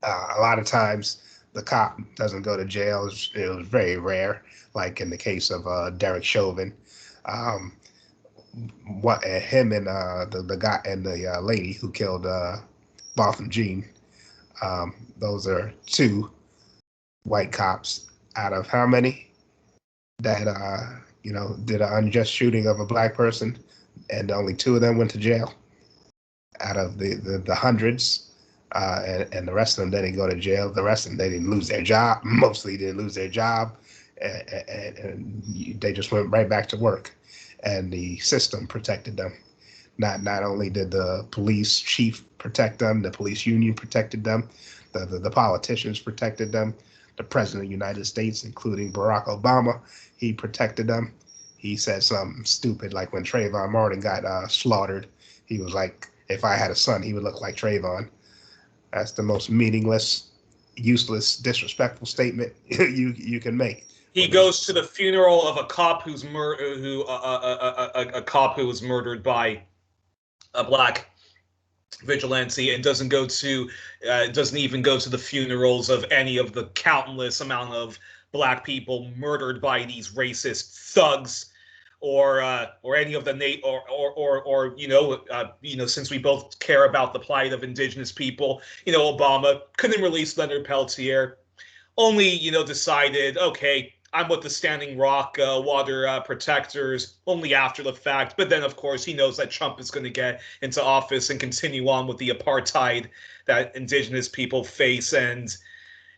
B: A lot of times the cop doesn't go to jail. It was very rare, like in the case of Derek Chauvin. What him and the guy and the lady who killed Botham Jean. Those are two white cops out of how many that did an unjust shooting of a black person, and only two of them went to jail out of the hundreds, and the rest of them didn't go to jail. The rest of them, they didn't lose their job. Mostly didn't lose their job, and they just went right back to work, and the system protected them. Not only did the police chief protect them, the police union protected them, the politicians protected them, the president of the United States, including Barack Obama, he protected them. He said something stupid like when Trayvon Martin got slaughtered, he was like, if I had a son, he would look like Trayvon. That's the most meaningless, useless, disrespectful statement you can make.
A: He goes to the funeral of a cop who's a cop who was murdered by a black vigilante, and doesn't even go to the funerals of any of the countless amount of black people murdered by these racist thugs, or any of the since we both care about the plight of indigenous people, Obama couldn't release Leonard Peltier, only decided, okay, I'm with the Standing Rock water protectors only after the fact. But then, of course, he knows that Trump is going to get into office and continue on with the apartheid that indigenous people face. And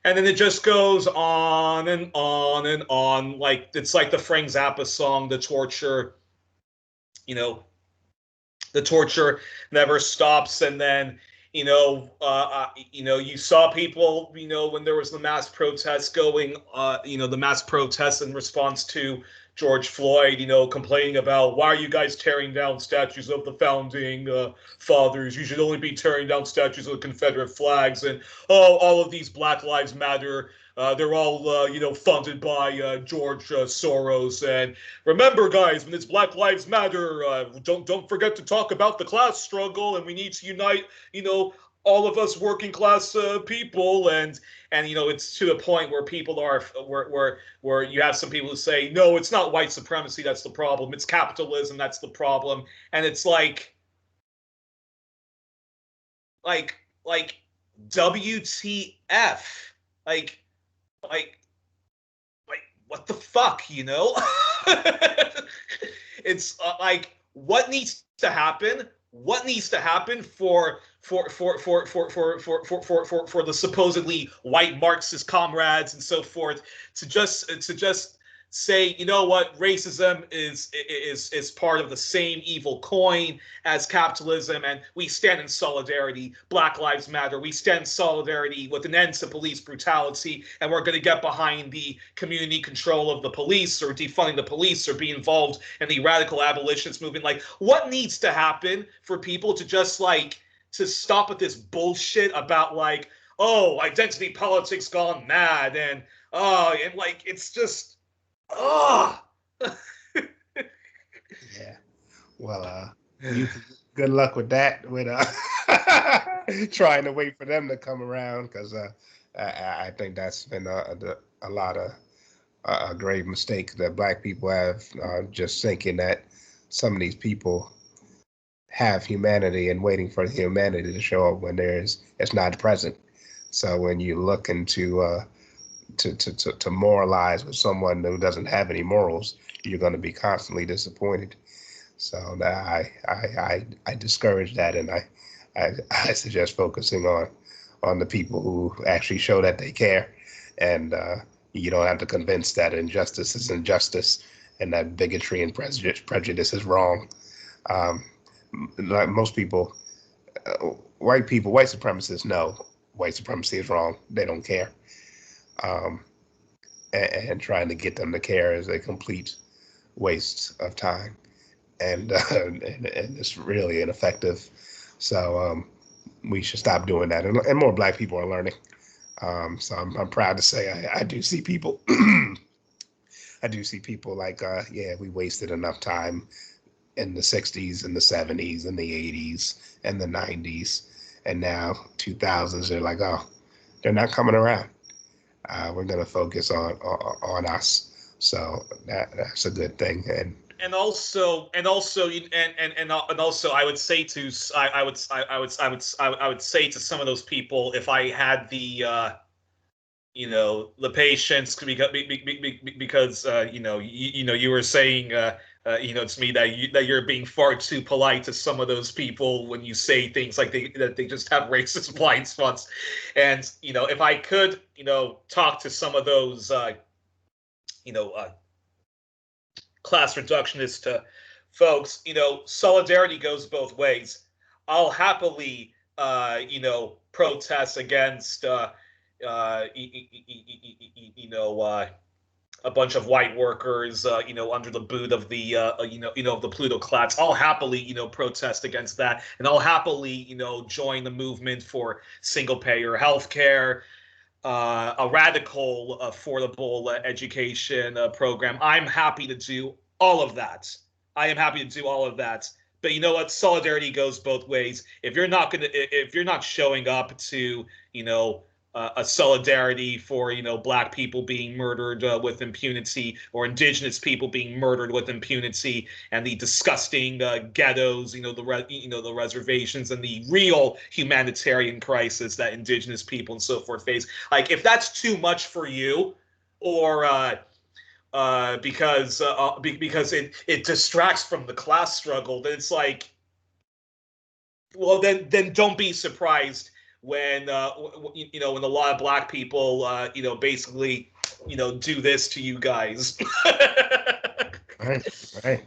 A: then it just goes on and on and on. Like, it's like the Frank Zappa song, The Torture, the torture never stops. And then, you saw people, when there was the mass protests going, the mass protests in response to George Floyd, complaining about, why are you guys tearing down statues of the founding fathers? You should only be tearing down statues of the Confederate flags. And, all of these Black Lives Matter, they're all, funded by George Soros. And remember, guys, when it's Black Lives Matter, don't forget to talk about the class struggle, and we need to unite, all of us working class people. And it's to the point where people are where you have some people who say, no, it's not white supremacy that's the problem, it's capitalism that's the problem. And it's like like WTF, like like what the fuck, you know? It's like what needs to happen? What needs to happen for the supposedly white Marxist comrades and so forth to just say, you know what, racism is part of the same evil coin as capitalism, and we stand in solidarity. Black Lives Matter. We stand in solidarity with an end to police brutality, and we're going to get behind the community control of the police, or defunding the police, or be involved in the radical abolitionist movement. Like, what needs to happen for people to just to stop with this bullshit about identity politics gone mad, and it's just
B: Yeah. Well, you good luck with that. With trying to wait for them to come around, because I think that's been a lot of a grave mistake that Black people have, just thinking that some of these people have humanity and waiting for the humanity to show up when it's not present. So when you look into to moralize with someone who doesn't have any morals, you're going to be constantly disappointed. So I discourage that, and I suggest focusing on the people who actually show that they care, and you don't have to convince that injustice is injustice and that bigotry and prejudice is wrong. Like most people, white supremacists know white supremacy is wrong. They don't care. And trying to get them to care is a complete waste of time, and it's really ineffective. So we should stop doing that, and more Black people are learning. So I'm proud to say I do see people. I do see people like, we wasted enough time in the 60s and the 70s and the 80s and the 90s, and now 2000s, they're like, oh, they're not coming around. We're going to focus on us. So that's a good thing.
A: And also I would say to some of those people, if I had the patience, because you were saying to me that you're being far too polite to some of those people when you say things like that they just have racist blind spots. And if I could talk to some of those class reductionist folks, solidarity goes both ways. I'll happily protest against a bunch of white workers, under the boot of the, of the plutocrats. I'll happily, protest against that, and I'll happily, join the movement for single-payer healthcare, a radical, affordable education program. I'm happy to do all of that. I am happy to do all of that. But you know what? Solidarity goes both ways. If you're not showing up to, a solidarity for Black people being murdered with impunity, or Indigenous people being murdered with impunity, and the disgusting ghettos, the reservations, and the real humanitarian crisis that Indigenous people and so forth face. Like, if that's too much for you, or because it distracts from the class struggle, then it's like, well, then don't be surprised when when a lot of Black people basically do this to you guys.
B: Right. Right.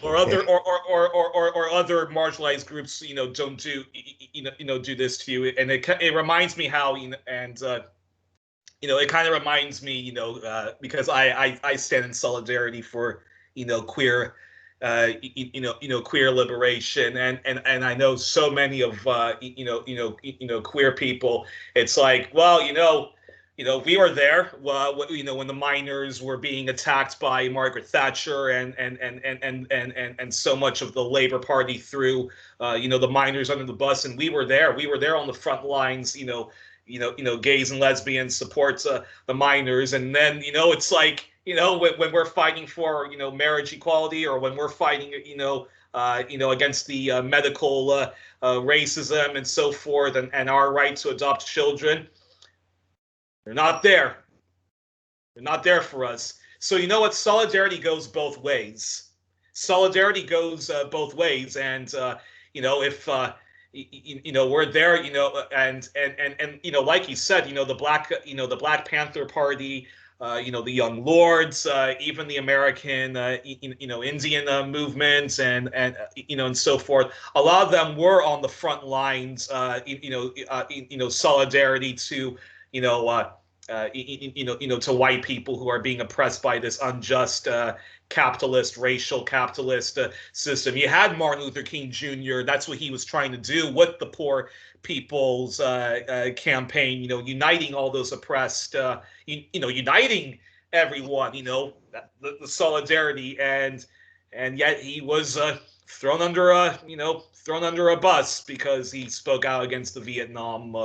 A: Or other or other marginalized groups don't do this to you. And it reminds me how it kind of reminds me because I stand in solidarity for queer queer liberation, and I know so many of queer people. It's like, well, we were there when the miners were being attacked by Margaret Thatcher and so much of the Labour Party threw the miners under the bus, and we were there on the front lines, gays and lesbians support the miners. And then it's like, when we're fighting for marriage equality, or when we're fighting against the medical racism and so forth, and our right to adopt children. They're not there. They're not there for us. So you know what? Solidarity goes both ways. Solidarity goes both ways, and if we're there, and like you said, the Black Panther Party, the Young Lords, even the American, Indian movements, and so forth. A lot of them were on the front lines, solidarity to, to white people who are being oppressed by this unjust racial capitalist system. You had Martin Luther King Jr. That's what he was trying to do with the Poor People's campaign. Uniting all those oppressed, uniting everyone. The solidarity, and yet he was thrown under a bus because he spoke out against the Vietnam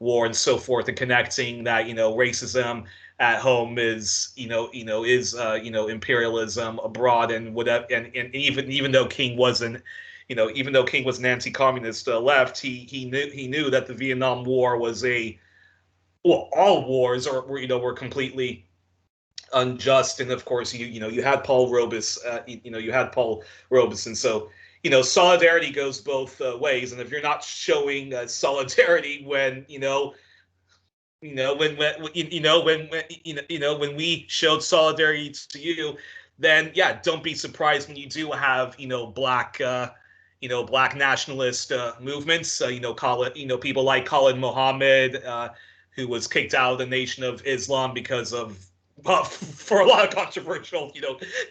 A: War and so forth, and connecting that racism at home is imperialism abroad, and whatever, and even though King wasn't an anti-communist left, he knew that the Vietnam War was all wars were completely unjust, and of course you had Paul Robeson, so solidarity goes both ways, and if you're not showing solidarity when when we showed solidarity to you, then yeah, don't be surprised when you do have black nationalist movements. People like Khalid Mohammed, who was kicked out of the Nation of Islam because of for a lot of controversial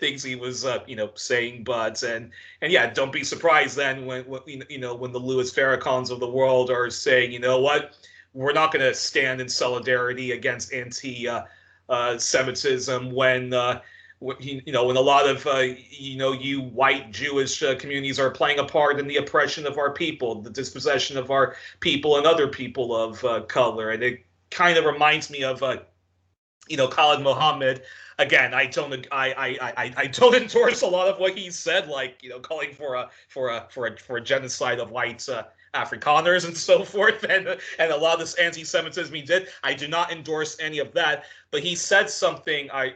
A: things he was saying, but and yeah, don't be surprised then when the Louis Farrakhan's of the world are saying, what, we're not going to stand in solidarity against anti-Semitism when a lot of you white Jewish communities are playing a part in the oppression of our people, the dispossession of our people and other people of color. And it kind of reminds me of Khalid Mohammed. Again, I don't endorse a lot of what he said, like calling for a genocide of white Afrikaners and so forth, and a lot of this anti-Semitism he did. I do not endorse any of that, but he said something. I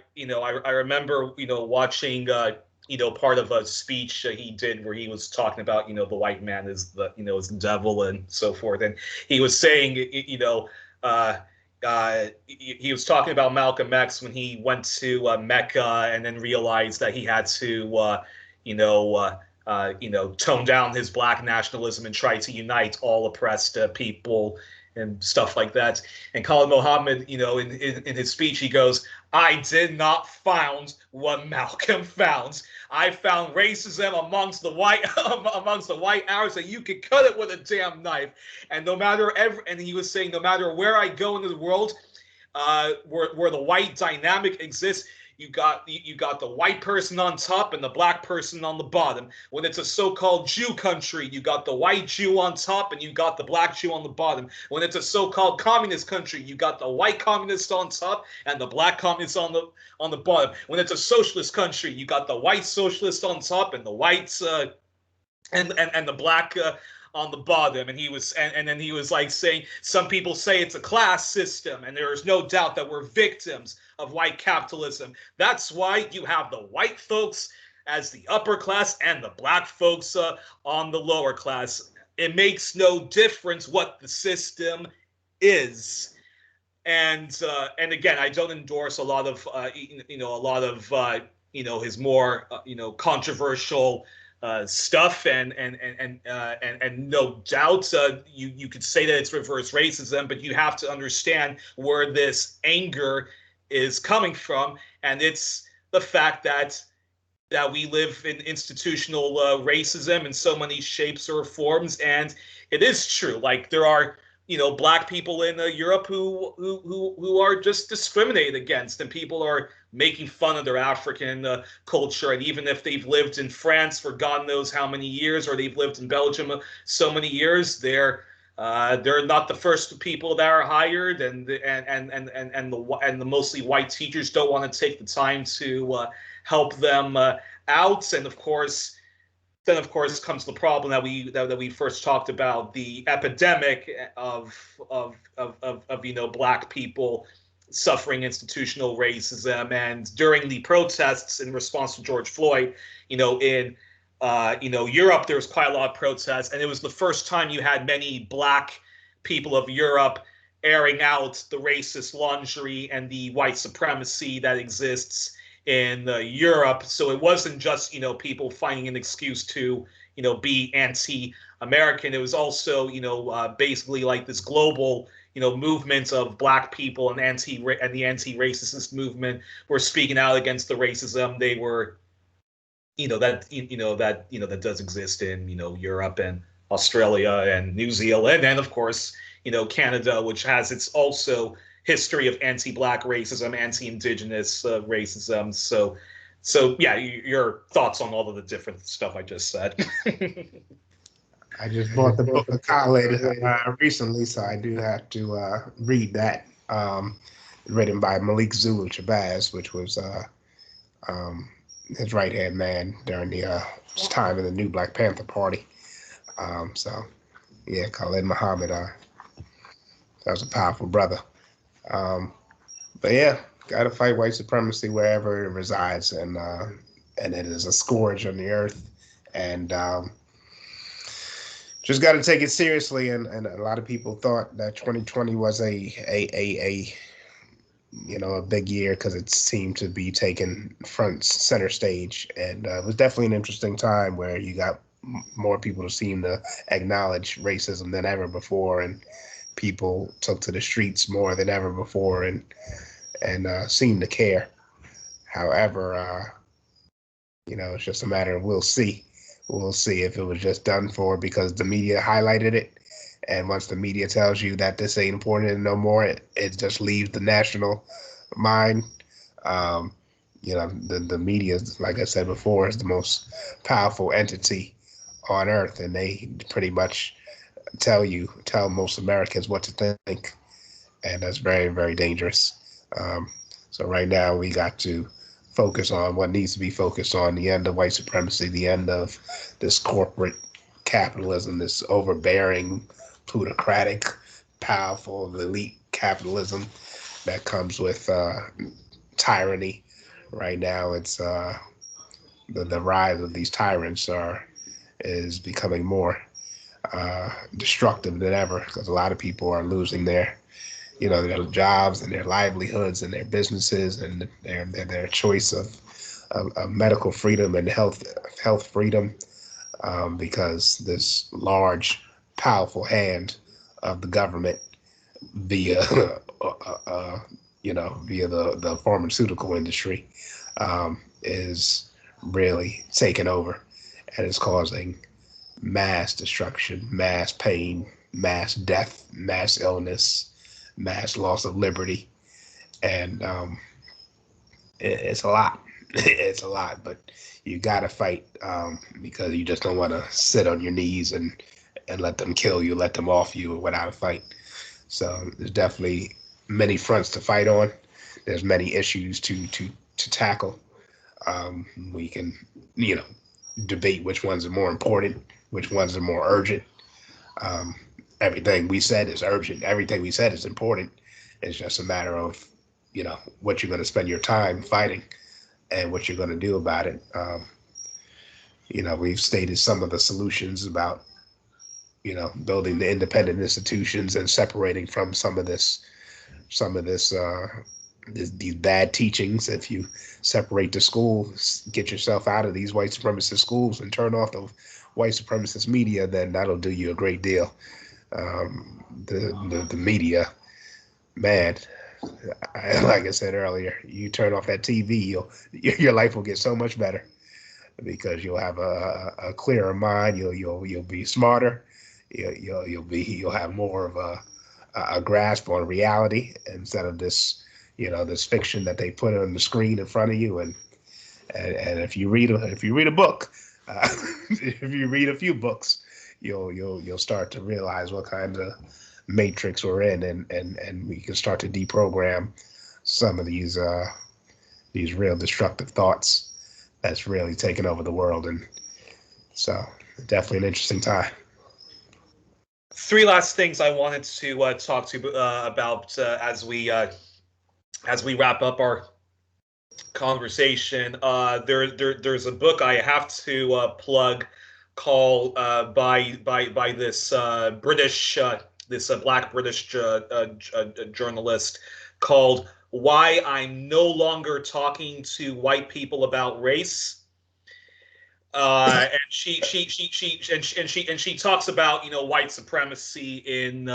A: remember watching part of a speech he did where he was talking about the white man is the is the devil and so forth, and he was saying he was talking about Malcolm X when he went to Mecca and then realized that he had to tone down his black nationalism and try to unite all oppressed people and stuff like that. And Khalid Mohammed, in his speech, he goes, "I did not found what Malcolm found. I found racism amongst the white Arabs that you could cut it with a damn knife. And and he was saying, no matter where I go into the world, where the white dynamic exists, you got the white person on top and the black person on the bottom. When it's a so-called Jew country, you got the white Jew on top and you got the black Jew on the bottom. When it's a so-called communist country, you got the white communist on top and the black communist on the bottom. When it's a socialist country, you got the white socialist on top and the whites and the black on the bottom." And he was and then he was like saying, some people say it's a class system, and there is no doubt that we're victims of white capitalism. That's why you have the white folks as the upper class and the black folks on the lower class. It makes no difference what the system is. And again, I don't endorse a lot of his more controversial stuff, and no doubt you could say that it's reverse racism, but you have to understand where this anger is coming from, and it's the fact that we live in institutional racism in so many shapes or forms. And it is true, like there are black people in Europe who are just discriminated against, and people are making fun of their African culture. And even if they've lived in France for God knows how many years, or they've lived in Belgium so many years, they're not the first people that are hired, and the mostly white teachers don't want to take the time to help them out. And of course, then of course comes the problem that we first talked about, the epidemic of black people suffering institutional racism. And during the protests in response to George Floyd, in Europe, there was quite a lot of protests, and it was the first time you had many black people of Europe airing out the racist lingerie and the white supremacy that exists in Europe. So it wasn't just people finding an excuse to be anti-American. It was also basically like this global movement of black people and the anti-racist movement were speaking out against the racism. They were that does exist in Europe and Australia and New Zealand, and of course Canada, which has its also history of anti-black racism, anti-indigenous racism. So yeah, your thoughts on all of the different stuff I just said.
B: I just bought the book of Khaled recently, so I do have to read that. Written by Malik Zulu Shabazz, which was his right-hand man during the time in the new Black Panther Party. So yeah, Khaled Muhammad, that was a powerful brother. But yeah, got to fight white supremacy wherever it resides, and it is a scourge on the earth, and just got to take it seriously. And a lot of people thought that 2020 was a big year because it seemed to be taking front center stage, and it was definitely an interesting time where you got more people to seem to acknowledge racism than ever before, and people took to the streets more than ever before, and seemed to care. However, it's just a matter of we'll see. We'll see if it was just done for because the media highlighted it. And once the media tells you that this ain't important no more, it just leaves the national mind. The media, like I said before, is the most powerful entity on earth, and they pretty much tell most Americans what to think, and that's very, very dangerous. So right now we got to focus on what needs to be focused on: the end of white supremacy, the end of this corporate capitalism, this overbearing, plutocratic, powerful, elite capitalism that comes with tyranny. Right now, it's the rise of these tyrants is becoming more destructive than ever because a lot of people are losing their jobs and their livelihoods and their businesses and their choice of medical freedom and health freedom because this large, powerful hand of the government via via the pharmaceutical industry is really taking over and is causing mass destruction, mass pain, mass death, mass illness, mass loss of liberty, and it's a lot. It's a lot, but you gotta fight because you just don't want to sit on your knees and let them kill you, let them off you without a fight. So there's definitely many fronts to fight on. There's many issues to tackle. We can debate which ones are more important, which ones are more urgent. Everything we said is urgent. Everything we said is important. It's just a matter of, what you're going to spend your time fighting and what you're going to do about it. We've stated some of the solutions about, building the independent institutions and separating from some of this, these bad teachings. If you separate the schools, get yourself out of these white supremacist schools and turn off the white supremacist media, then that'll do you a great deal. The media, man, like I said earlier, you turn off that TV, your life will get so much better because you'll have a clearer mind. You'll be smarter. You'll have more of a grasp on reality instead of this this fiction that they put on the screen in front of you. And if you read a book, if you read a few books, you'll start to realize what kind of matrix we're in, and we can start to deprogram some of these real destructive thoughts that's really taken over the world. And So definitely an interesting time.
A: Three last things I wanted to talk to about as we wrap up our conversation. There's a book I have to plug called by this British this black British journalist called "Why I'm No Longer Talking to White People About Race." And she talks about white supremacy in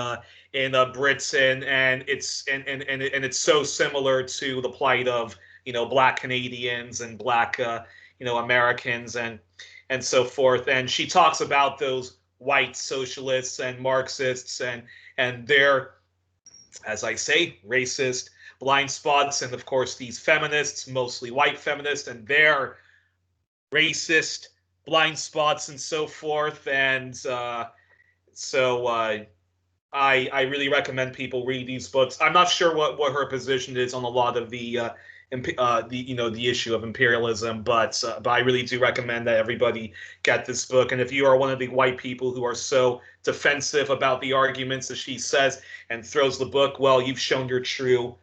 A: Britain, and it's so similar to the plight of black Canadians and black Americans and so forth. And she talks about those white socialists and Marxists and their, as I say, racist blind spots, and of course these feminists, mostly white feminists, and their racist blind spots and so forth. And I really recommend people read these books. I'm not sure what her position is on a lot of the the issue of imperialism, but I really do recommend that everybody get this book. And if you are one of the white people who are so defensive about the arguments that she says and throws the book, well, you've shown your true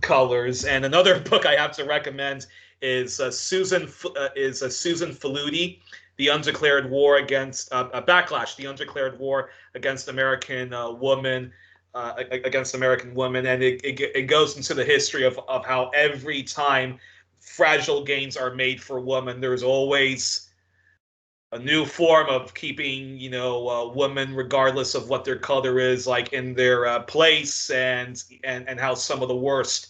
A: colors. And another book I have to recommend is Susan Faludi, The Undeclared War Against Backlash, The Undeclared War Against American Women, against American women. And it goes into the history of how every time fragile gains are made for women, there's always a new form of keeping, women, regardless of what their color is, like in their place, and how some of the worst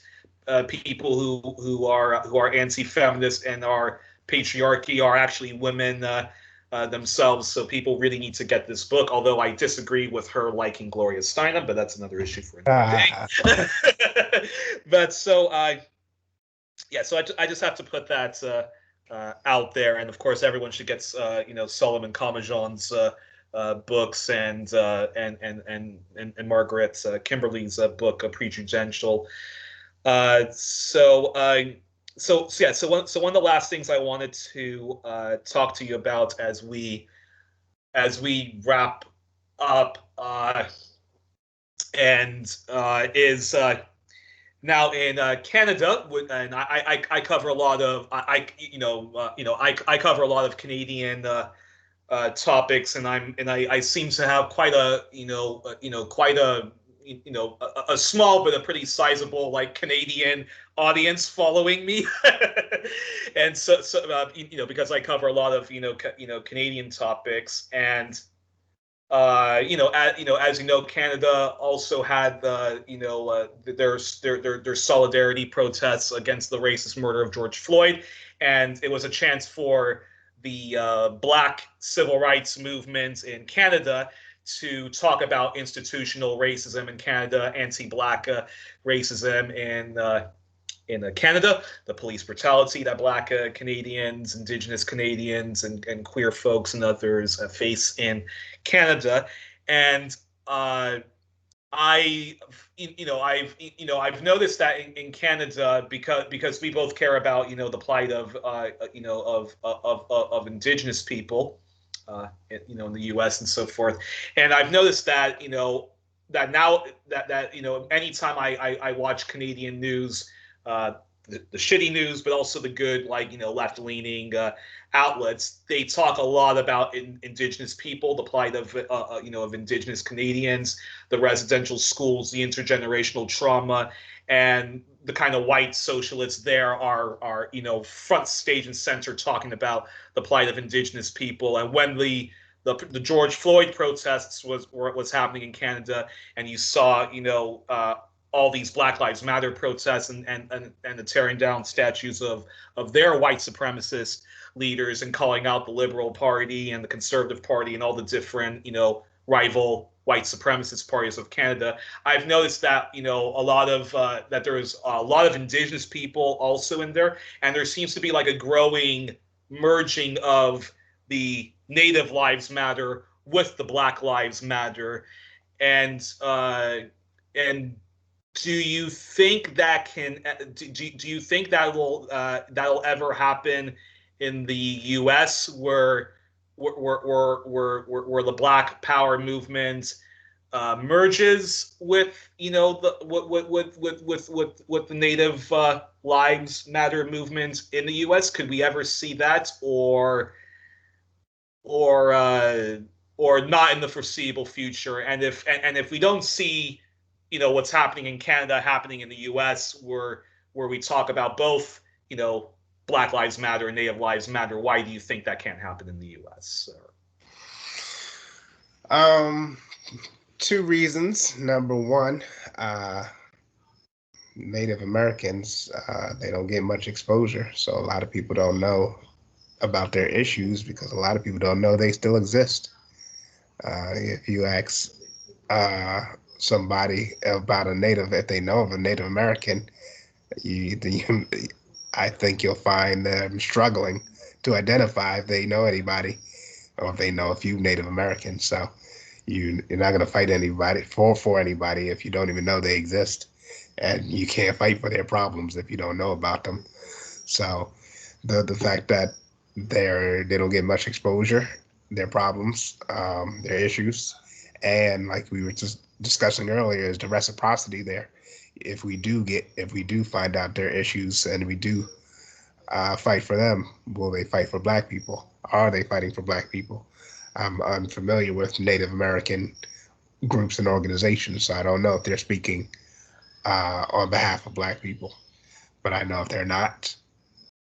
A: people who are anti-feminist and are patriarchy are actually women themselves. So people really need to get this book. Although I disagree with her liking Gloria Steinem, but that's another issue for another day. But so so I just have to put that out there, and of course everyone should get Solomon Kamajan's books and Margaret Kimberly's book, Prejudicial. So one of the last things I wanted to talk to you about as we wrap up is now in Canada, and I cover a lot of I cover a lot of Canadian topics, and I seem to have quite a quite a small but a pretty sizable Canadian audience following me, and so because I cover a lot of Canadian topics. And as Canada also had their solidarity protests against the racist murder of George Floyd, and it was a chance for the Black civil rights movement in Canada to talk about institutional racism in Canada, anti-Black racism in Canada, the police brutality that Black Canadians, Indigenous Canadians, and queer folks and others face in Canada. And I've noticed that in Canada, because we both care about the plight of Indigenous people, in the U.S. and so forth. And I've noticed that that now that anytime I watch Canadian news, the shitty news, but also the good left-leaning outlets, they talk a lot about Indigenous people, the plight of of Indigenous Canadians, the residential schools, the intergenerational trauma, and the kind of white socialists there are front stage and center talking about the plight of Indigenous people. And when the George Floyd protests was happening in Canada, and you saw all these Black Lives Matter protests and the tearing down statues of their white supremacist leaders, and calling out the Liberal Party and the Conservative Party and all the different rival white supremacist parties of Canada, I've noticed that a lot of that there's a lot of Indigenous people also in there, and there seems to be a growing merging of the Native Lives Matter with the Black Lives Matter. And do you think that do you think that'll ever happen in the U.S. where where the Black Power movement merges with the with the Native Lives Matter movement in the U.S. Could we ever see that, or uh, or not in the foreseeable future? And if we don't see what's happening in Canada happening in the U.S., where we talk about both Black Lives Matter and Native Lives Matter, why do you think that can't happen in the U.S.?
B: Um, Two reasons. Number one, Native Americans, they don't get much exposure, so a lot of people don't know about their issues because a lot of people don't know they still exist. If you ask somebody about a Native, if they know of a Native American, you I think you'll find them struggling to identify if they know anybody or if they know a few Native Americans. So you're not going to fight anybody for anybody if you don't even know they exist, and you can't fight for their problems if you don't know about them. So the fact that they don't get much exposure, their problems, their issues, and like we were just discussing earlier, is the reciprocity there. If we do find out their issues and we do fight for them, will they fight for Black people? Are they fighting for Black people? I'm unfamiliar with Native American groups and organizations, so I don't know if they're speaking on behalf of Black people. But I know if they're not,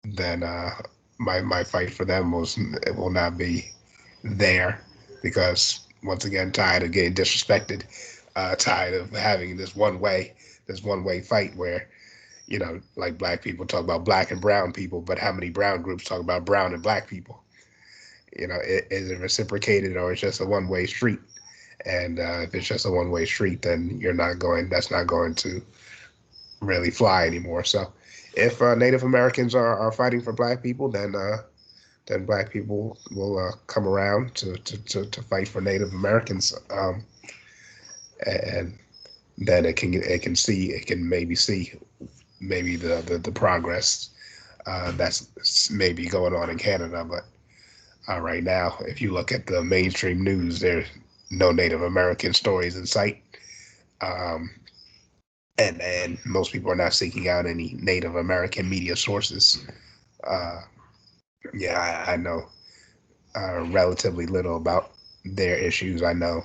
B: then my fight for them will not be there, because once again, tired of getting disrespected, tired of having this one way fight where like Black people talk about Black and brown people, but how many brown groups talk about brown and Black people? Is it reciprocated, or it's just a one way street? And if it's just a one way street, then that's not going to really fly anymore. So if Native Americans are fighting for Black people, then Black people will come around to fight for Native Americans, and then it can maybe see the progress that's maybe going on in Canada. But right now, if you look at the mainstream news, there's no Native American stories in sight. Um, and most people are not seeking out any Native American media sources. Uh, yeah, I know relatively little about their issues. I know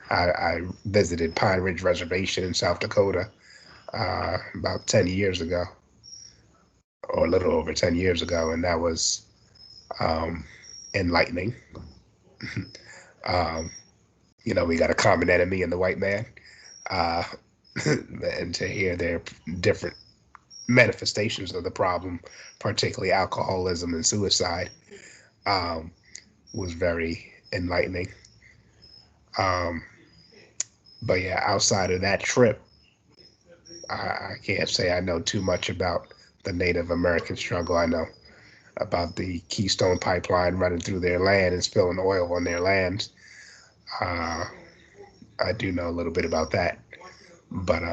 B: I visited Pine Ridge Reservation in South Dakota about 10 years ago, or a little over 10 years ago, and that was um, enlightening. um, we got a common enemy in the white man, uh, and to hear their different manifestations of the problem, particularly alcoholism and suicide, um, was very enlightening. Um, but yeah, outside of that trip, I can't say I know too much about the Native American struggle. I know about the Keystone Pipeline running through their land and spilling oil on their lands. Uh, I do know a little bit about that, but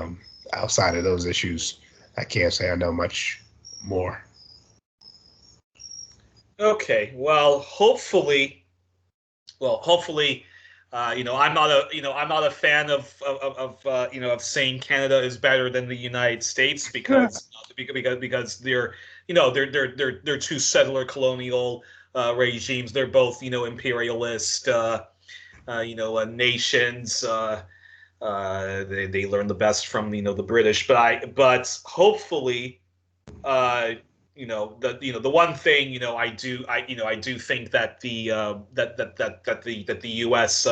B: outside of those issues, I can't say I know much more.
A: Okay, hopefully, I'm not a fan of saying Canada is better than the United States, because they're two settler colonial regimes. They're both imperialist nations. They learn the best from the British, but hopefully, uh, the one thing I do think that the U.S.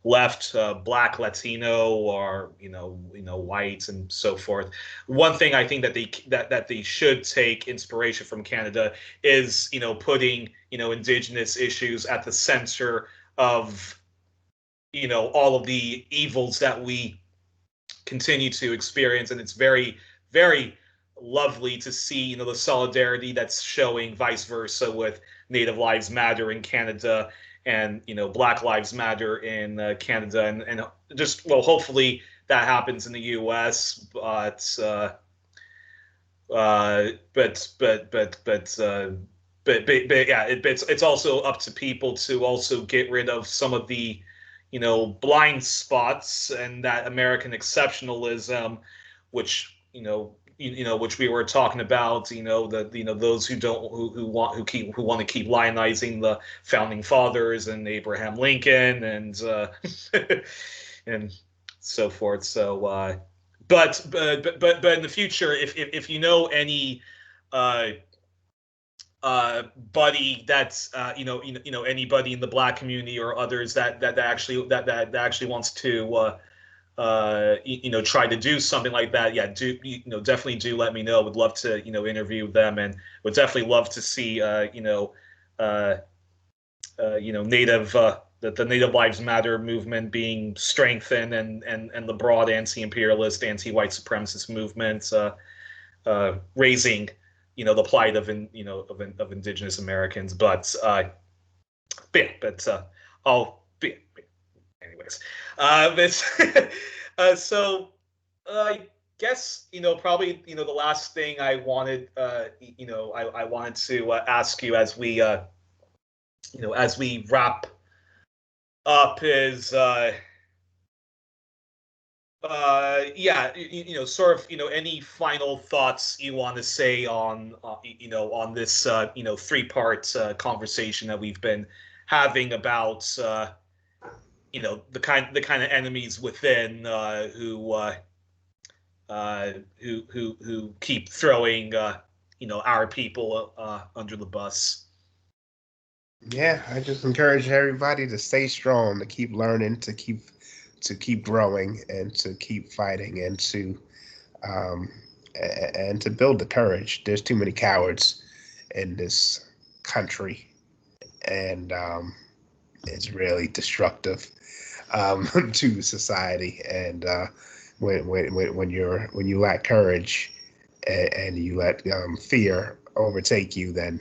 A: Left, Black, Latino, or white and so forth. One thing I think that they should take inspiration from Canada is putting Indigenous issues at the center of all of the evils that we continue to experience. And it's very, very lovely to see the solidarity that's showing vice versa with Native Lives Matter in Canada, and Black Lives Matter in Canada, and just, well, hopefully that happens in the U.S. But but yeah, it's also up to people to also get rid of some of the, blind spots and that American exceptionalism, which which we were talking about. Those who want to keep lionizing the founding fathers and Abraham Lincoln and and so forth. So, but in the future, if you know any uh, buddy that's anybody in the black community or others that actually wants to try to do something like that, yeah, definitely do let me know. Would love to interview them, and would definitely love to see uh, native the Native Lives Matter movement being strengthened, and the broad anti-imperialist, anti-white supremacist movements raising the plight of of Indigenous Americans. I'll be anyways. But so I guess probably the last thing I wanted I wanted to ask you as we wrap up is yeah, sort of, any final thoughts you want to say on, on this, three-part conversation that we've been having about, the kind of enemies within who keep throwing, our people under the bus.
B: Yeah, I just encourage everybody to stay strong, to keep learning, to keep growing, and to keep fighting, um, and to build the courage. There's too many cowards in this country, and it's really destructive to society. And when you lack courage and you let fear overtake you, then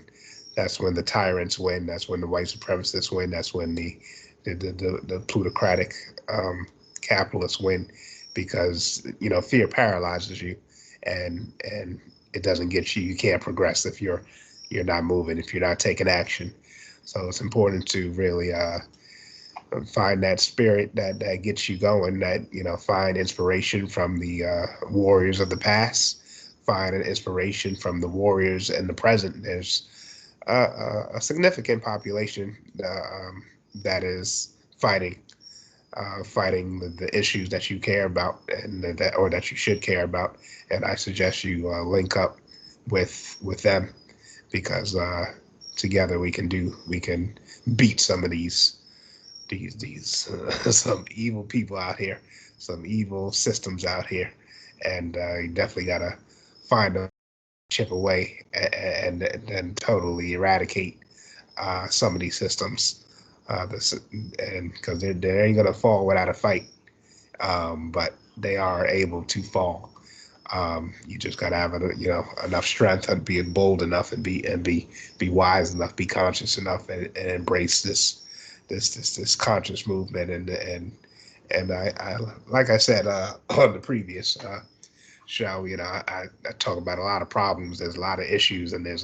B: that's when the tyrants win. That's when the white supremacists win. That's when the plutocratic capitalists win, because fear paralyzes you, and it doesn't get you. You can't progress if you're not moving, if you're not taking action. So it's important to really find that spirit that gets you going. That find inspiration from the warriors of the past. Find an inspiration from the warriors in the present. There's a significant population that is fighting the issues that you care about, and that you should care about. And I suggest you link up with them, because together we can beat some of these some evil people out here, some evil systems out here, and you definitely gotta find a chip away and then totally eradicate some of these systems. And because they ain't gonna fall without a fight, but they are able to fall. You just gotta have enough strength and be bold enough, and be wise enough, be conscious enough, and embrace this conscious movement. And I like I said on the previous show, I talk about a lot of problems. There's a lot of issues, and there's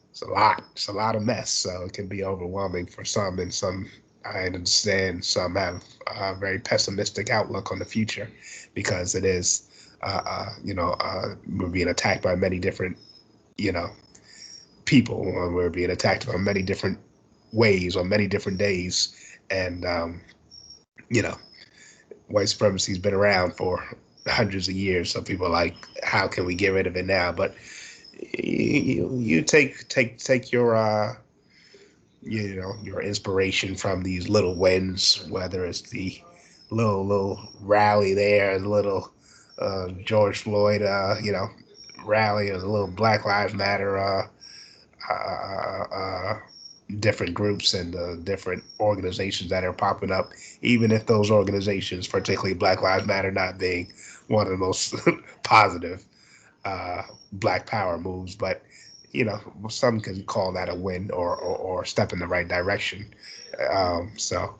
B: it's a lot of mess. So it can be overwhelming for some, and some, I understand, some have a very pessimistic outlook on the future, because it is we're being attacked by many different people. We're being attacked by many different ways on many different days, and white supremacy's been around for hundreds of years. Some people are like, how can we get rid of it now? But you take your your inspiration from these little wins, whether it's the little rally there, the little George Floyd rally, or the little Black Lives Matter different groups and different organizations that are popping up, even if those organizations, particularly Black Lives Matter, not being one of the most positive Black Power moves, but some can call that a win, or step in the right direction. So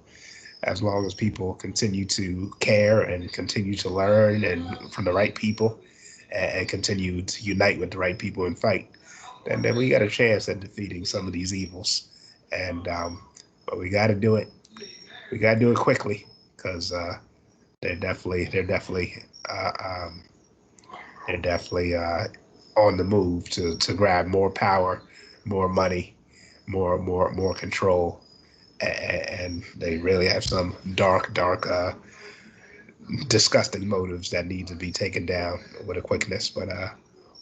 B: as long as people continue to care and continue to learn and from the right people, and continue to unite with the right people and fight, then we got a chance at defeating some of these evils. And but we got to do it. We got to do it quickly because they're definitely uh, um, they're definitely on the move to grab more power, more money, more control, and they really have some dark, disgusting motives that need to be taken down with a quickness. But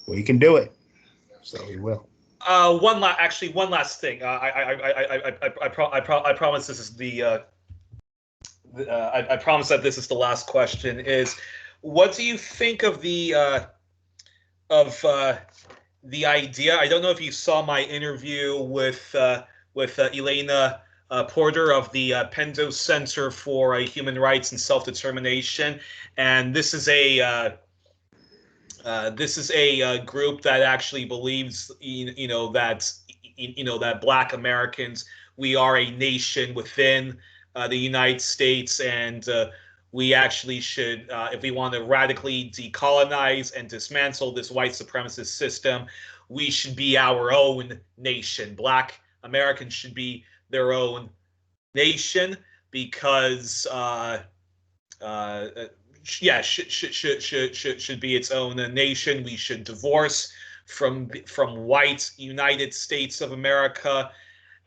B: we can do it, so we will.
A: One last thing. I promise this is I promise that this is the last question. Is what do you think of of the idea? I don't know if you saw my interview with Elena Porter of the Pendo Center for Human Rights and Self Determination, and this is a group that actually believes, that Black Americans, we are a nation within the United States, and we actually should, if we want to radically decolonize and dismantle this white supremacist system, we should be our own nation. Black Americans should be their own nation because yeah, should be its own nation. We should divorce from white United States of America.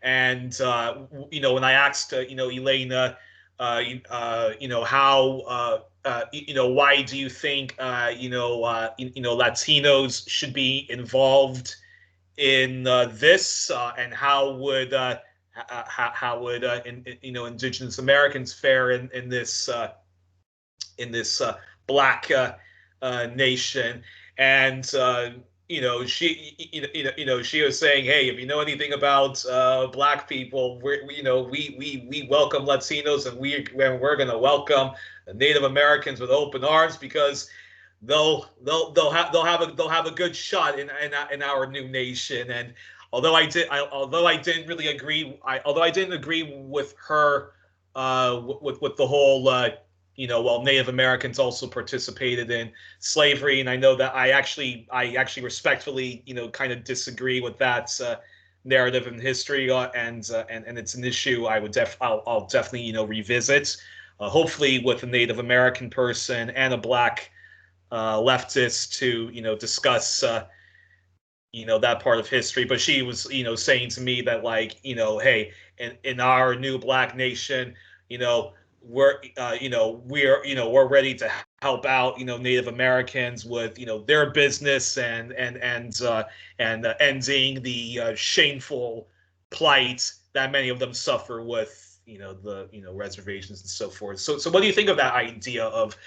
A: And when I asked Elena, how why do you think Latinos should be involved in this, and how would Indigenous Americans fare in this black nation, and she was saying, hey, if you know anything about black people, we welcome Latinos, and we're going to welcome Native Americans with open arms because they'll have a good shot in our new nation. And although I didn't really agree, although I didn't agree with her with the whole Native Americans also participated in slavery, and I know that I actually respectfully, kind of disagree with that narrative in history, and it's an issue I'll definitely revisit, hopefully with a Native American person and a black leftist to discuss that part of history. But she was saying to me that, like, hey, in our new black nation, we're ready to help out Native Americans with their business and ending the shameful plight that many of them suffer with the reservations and so forth. So what do you think of that idea of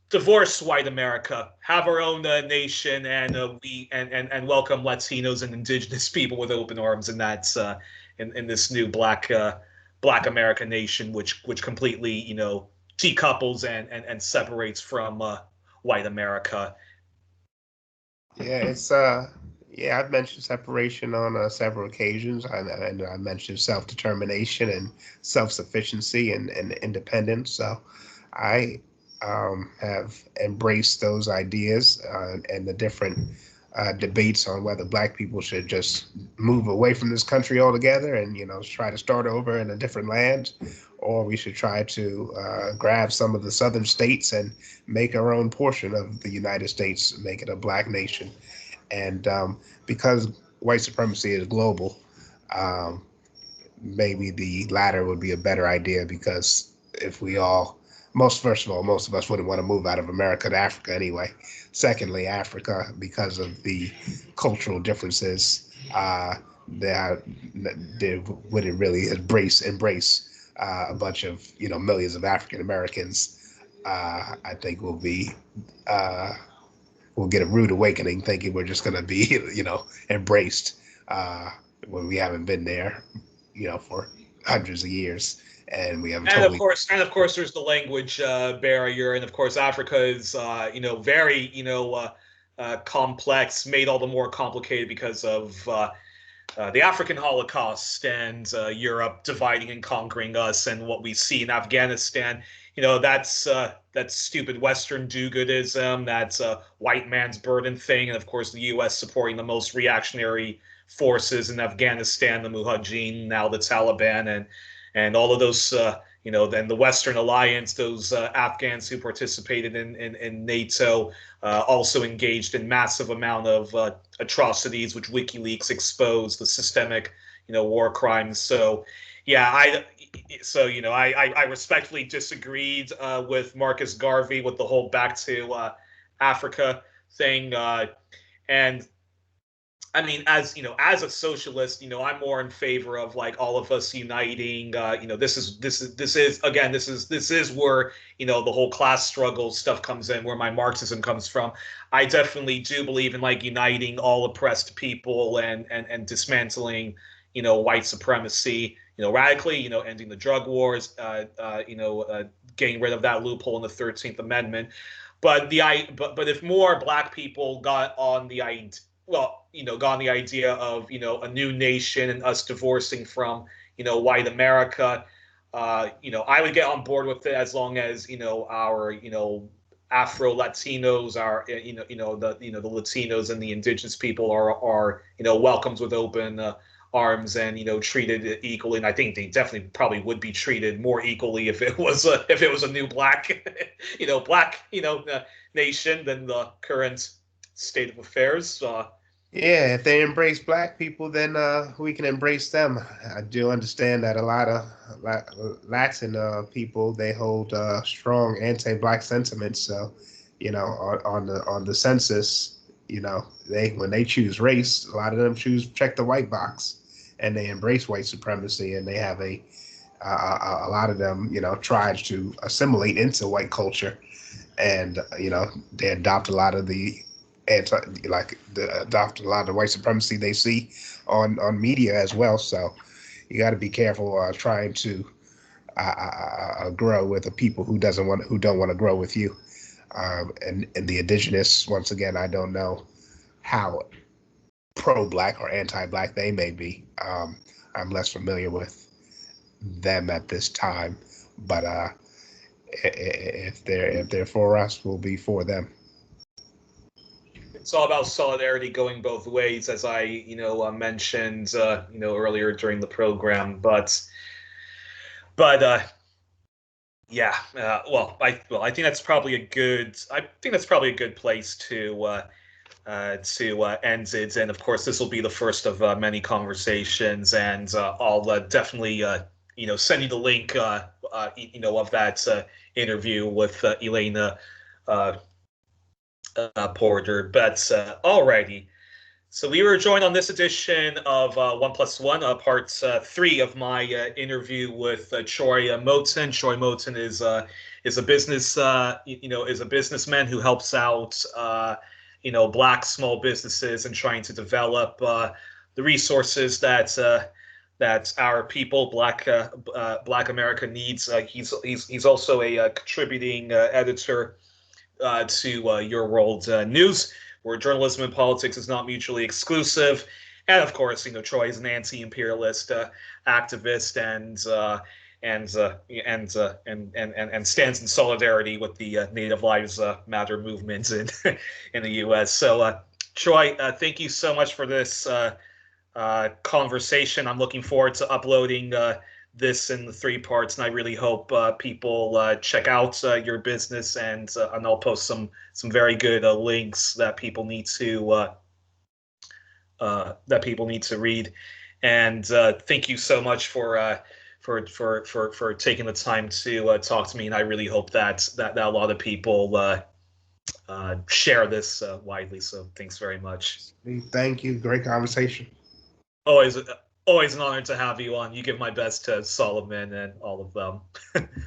A: divorce white America, have our own nation, and we welcome Latinos and Indigenous people with open arms, and that's in this new black American nation, which completely decouples and separates from white America.
B: Yeah, yeah, I've mentioned separation on several occasions. I mentioned self-determination and self-sufficiency and independence. So I have embraced those ideas and the different debates on whether Black people should just move away from this country altogether and try to start over in a different land, or we should try to grab some of the southern states and make our own portion of the United States, make it a Black nation. And because white supremacy is global, maybe the latter would be a better idea, because if we all, first of all, most of us wouldn't want to move out of America to Africa anyway. Secondly, Africa, because of the cultural differences, they wouldn't really embrace a bunch of millions of African Americans. I think we'll get a rude awakening, thinking we're just going to be embraced when we haven't been there for hundreds of years. And we have
A: and of course, there's the language barrier, and of course, Africa is very complex, made all the more complicated because of the African Holocaust and Europe dividing and conquering us, and what we see in Afghanistan. That's stupid Western do-goodism. That's a white man's burden thing, and of course the U.S. supporting the most reactionary forces in Afghanistan, the Mujahideen, now the Taliban, and all of those. Then the Western alliance, those Afghans who participated in NATO, also engaged in massive amount of atrocities, which WikiLeaks exposed, the systemic, war crimes. So, yeah, I respectfully disagreed with Marcus Garvey with the whole back to Africa thing, and I mean, as a socialist, I'm more in favor of like all of us uniting. This is where the whole class struggle stuff comes in, where my Marxism comes from. I definitely do believe in like uniting all oppressed people and dismantling, white supremacy. Radically, ending the drug wars. Getting rid of that loophole in the 13th Amendment. But if more Black people got on the idea, got on the idea of, a new nation and us divorcing from, white America, I would get on board with it as long as, our, Afro Latinos are, the Latinos and the indigenous people are, welcomed with open arms and, treated equally. And I think they definitely probably would be treated more equally if it was a new black, nation than the current state of affairs.
B: Yeah, if they embrace Black people, then we can embrace them. I do understand that a lot of Latin people, they hold strong anti-Black sentiments. So, on the census, they when they choose race, a lot of them check the white box, and they embrace white supremacy, and they have a lot of them, try to assimilate into white culture, and they adopt a lot of the adopt a lot of the white supremacy they see on media as well. So you got to be careful trying to grow with the people who don't want to grow with you. And the indigenous, once again, I don't know how pro-Black or anti-Black they may be. I'm less familiar with them at this time, but if they're for us, we'll be for them.
A: It's all about solidarity going both ways, as I mentioned earlier during the program. But yeah, I think that's probably a good place to end it. And of course, this will be the first of many conversations, and I'll definitely send you the link of that interview with Elena Porter. But alrighty. So we were joined on this edition of 1+1, part 3 of my interview with Troy Moten. Troy Moten is a businessman who helps out Black small businesses and trying to develop the resources that our people, Black America needs. He's also a contributing editor to Your World News, where journalism and politics is not mutually exclusive. And of course, Troy is an anti-imperialist activist and stands in solidarity with the Native Lives Matter movement in the U.S. So, Troy, thank you so much for this conversation. I'm looking forward to uploading this in the 3 parts, and I really hope people check out your business, and I'll post some very good links that people need to read. And thank you so much for taking the time to talk to me, and I really hope that a lot of people share this widely. So thanks very much.
B: Thank you. Great conversation.
A: Always an honor to have you on. You give my best to Solomon and all of them.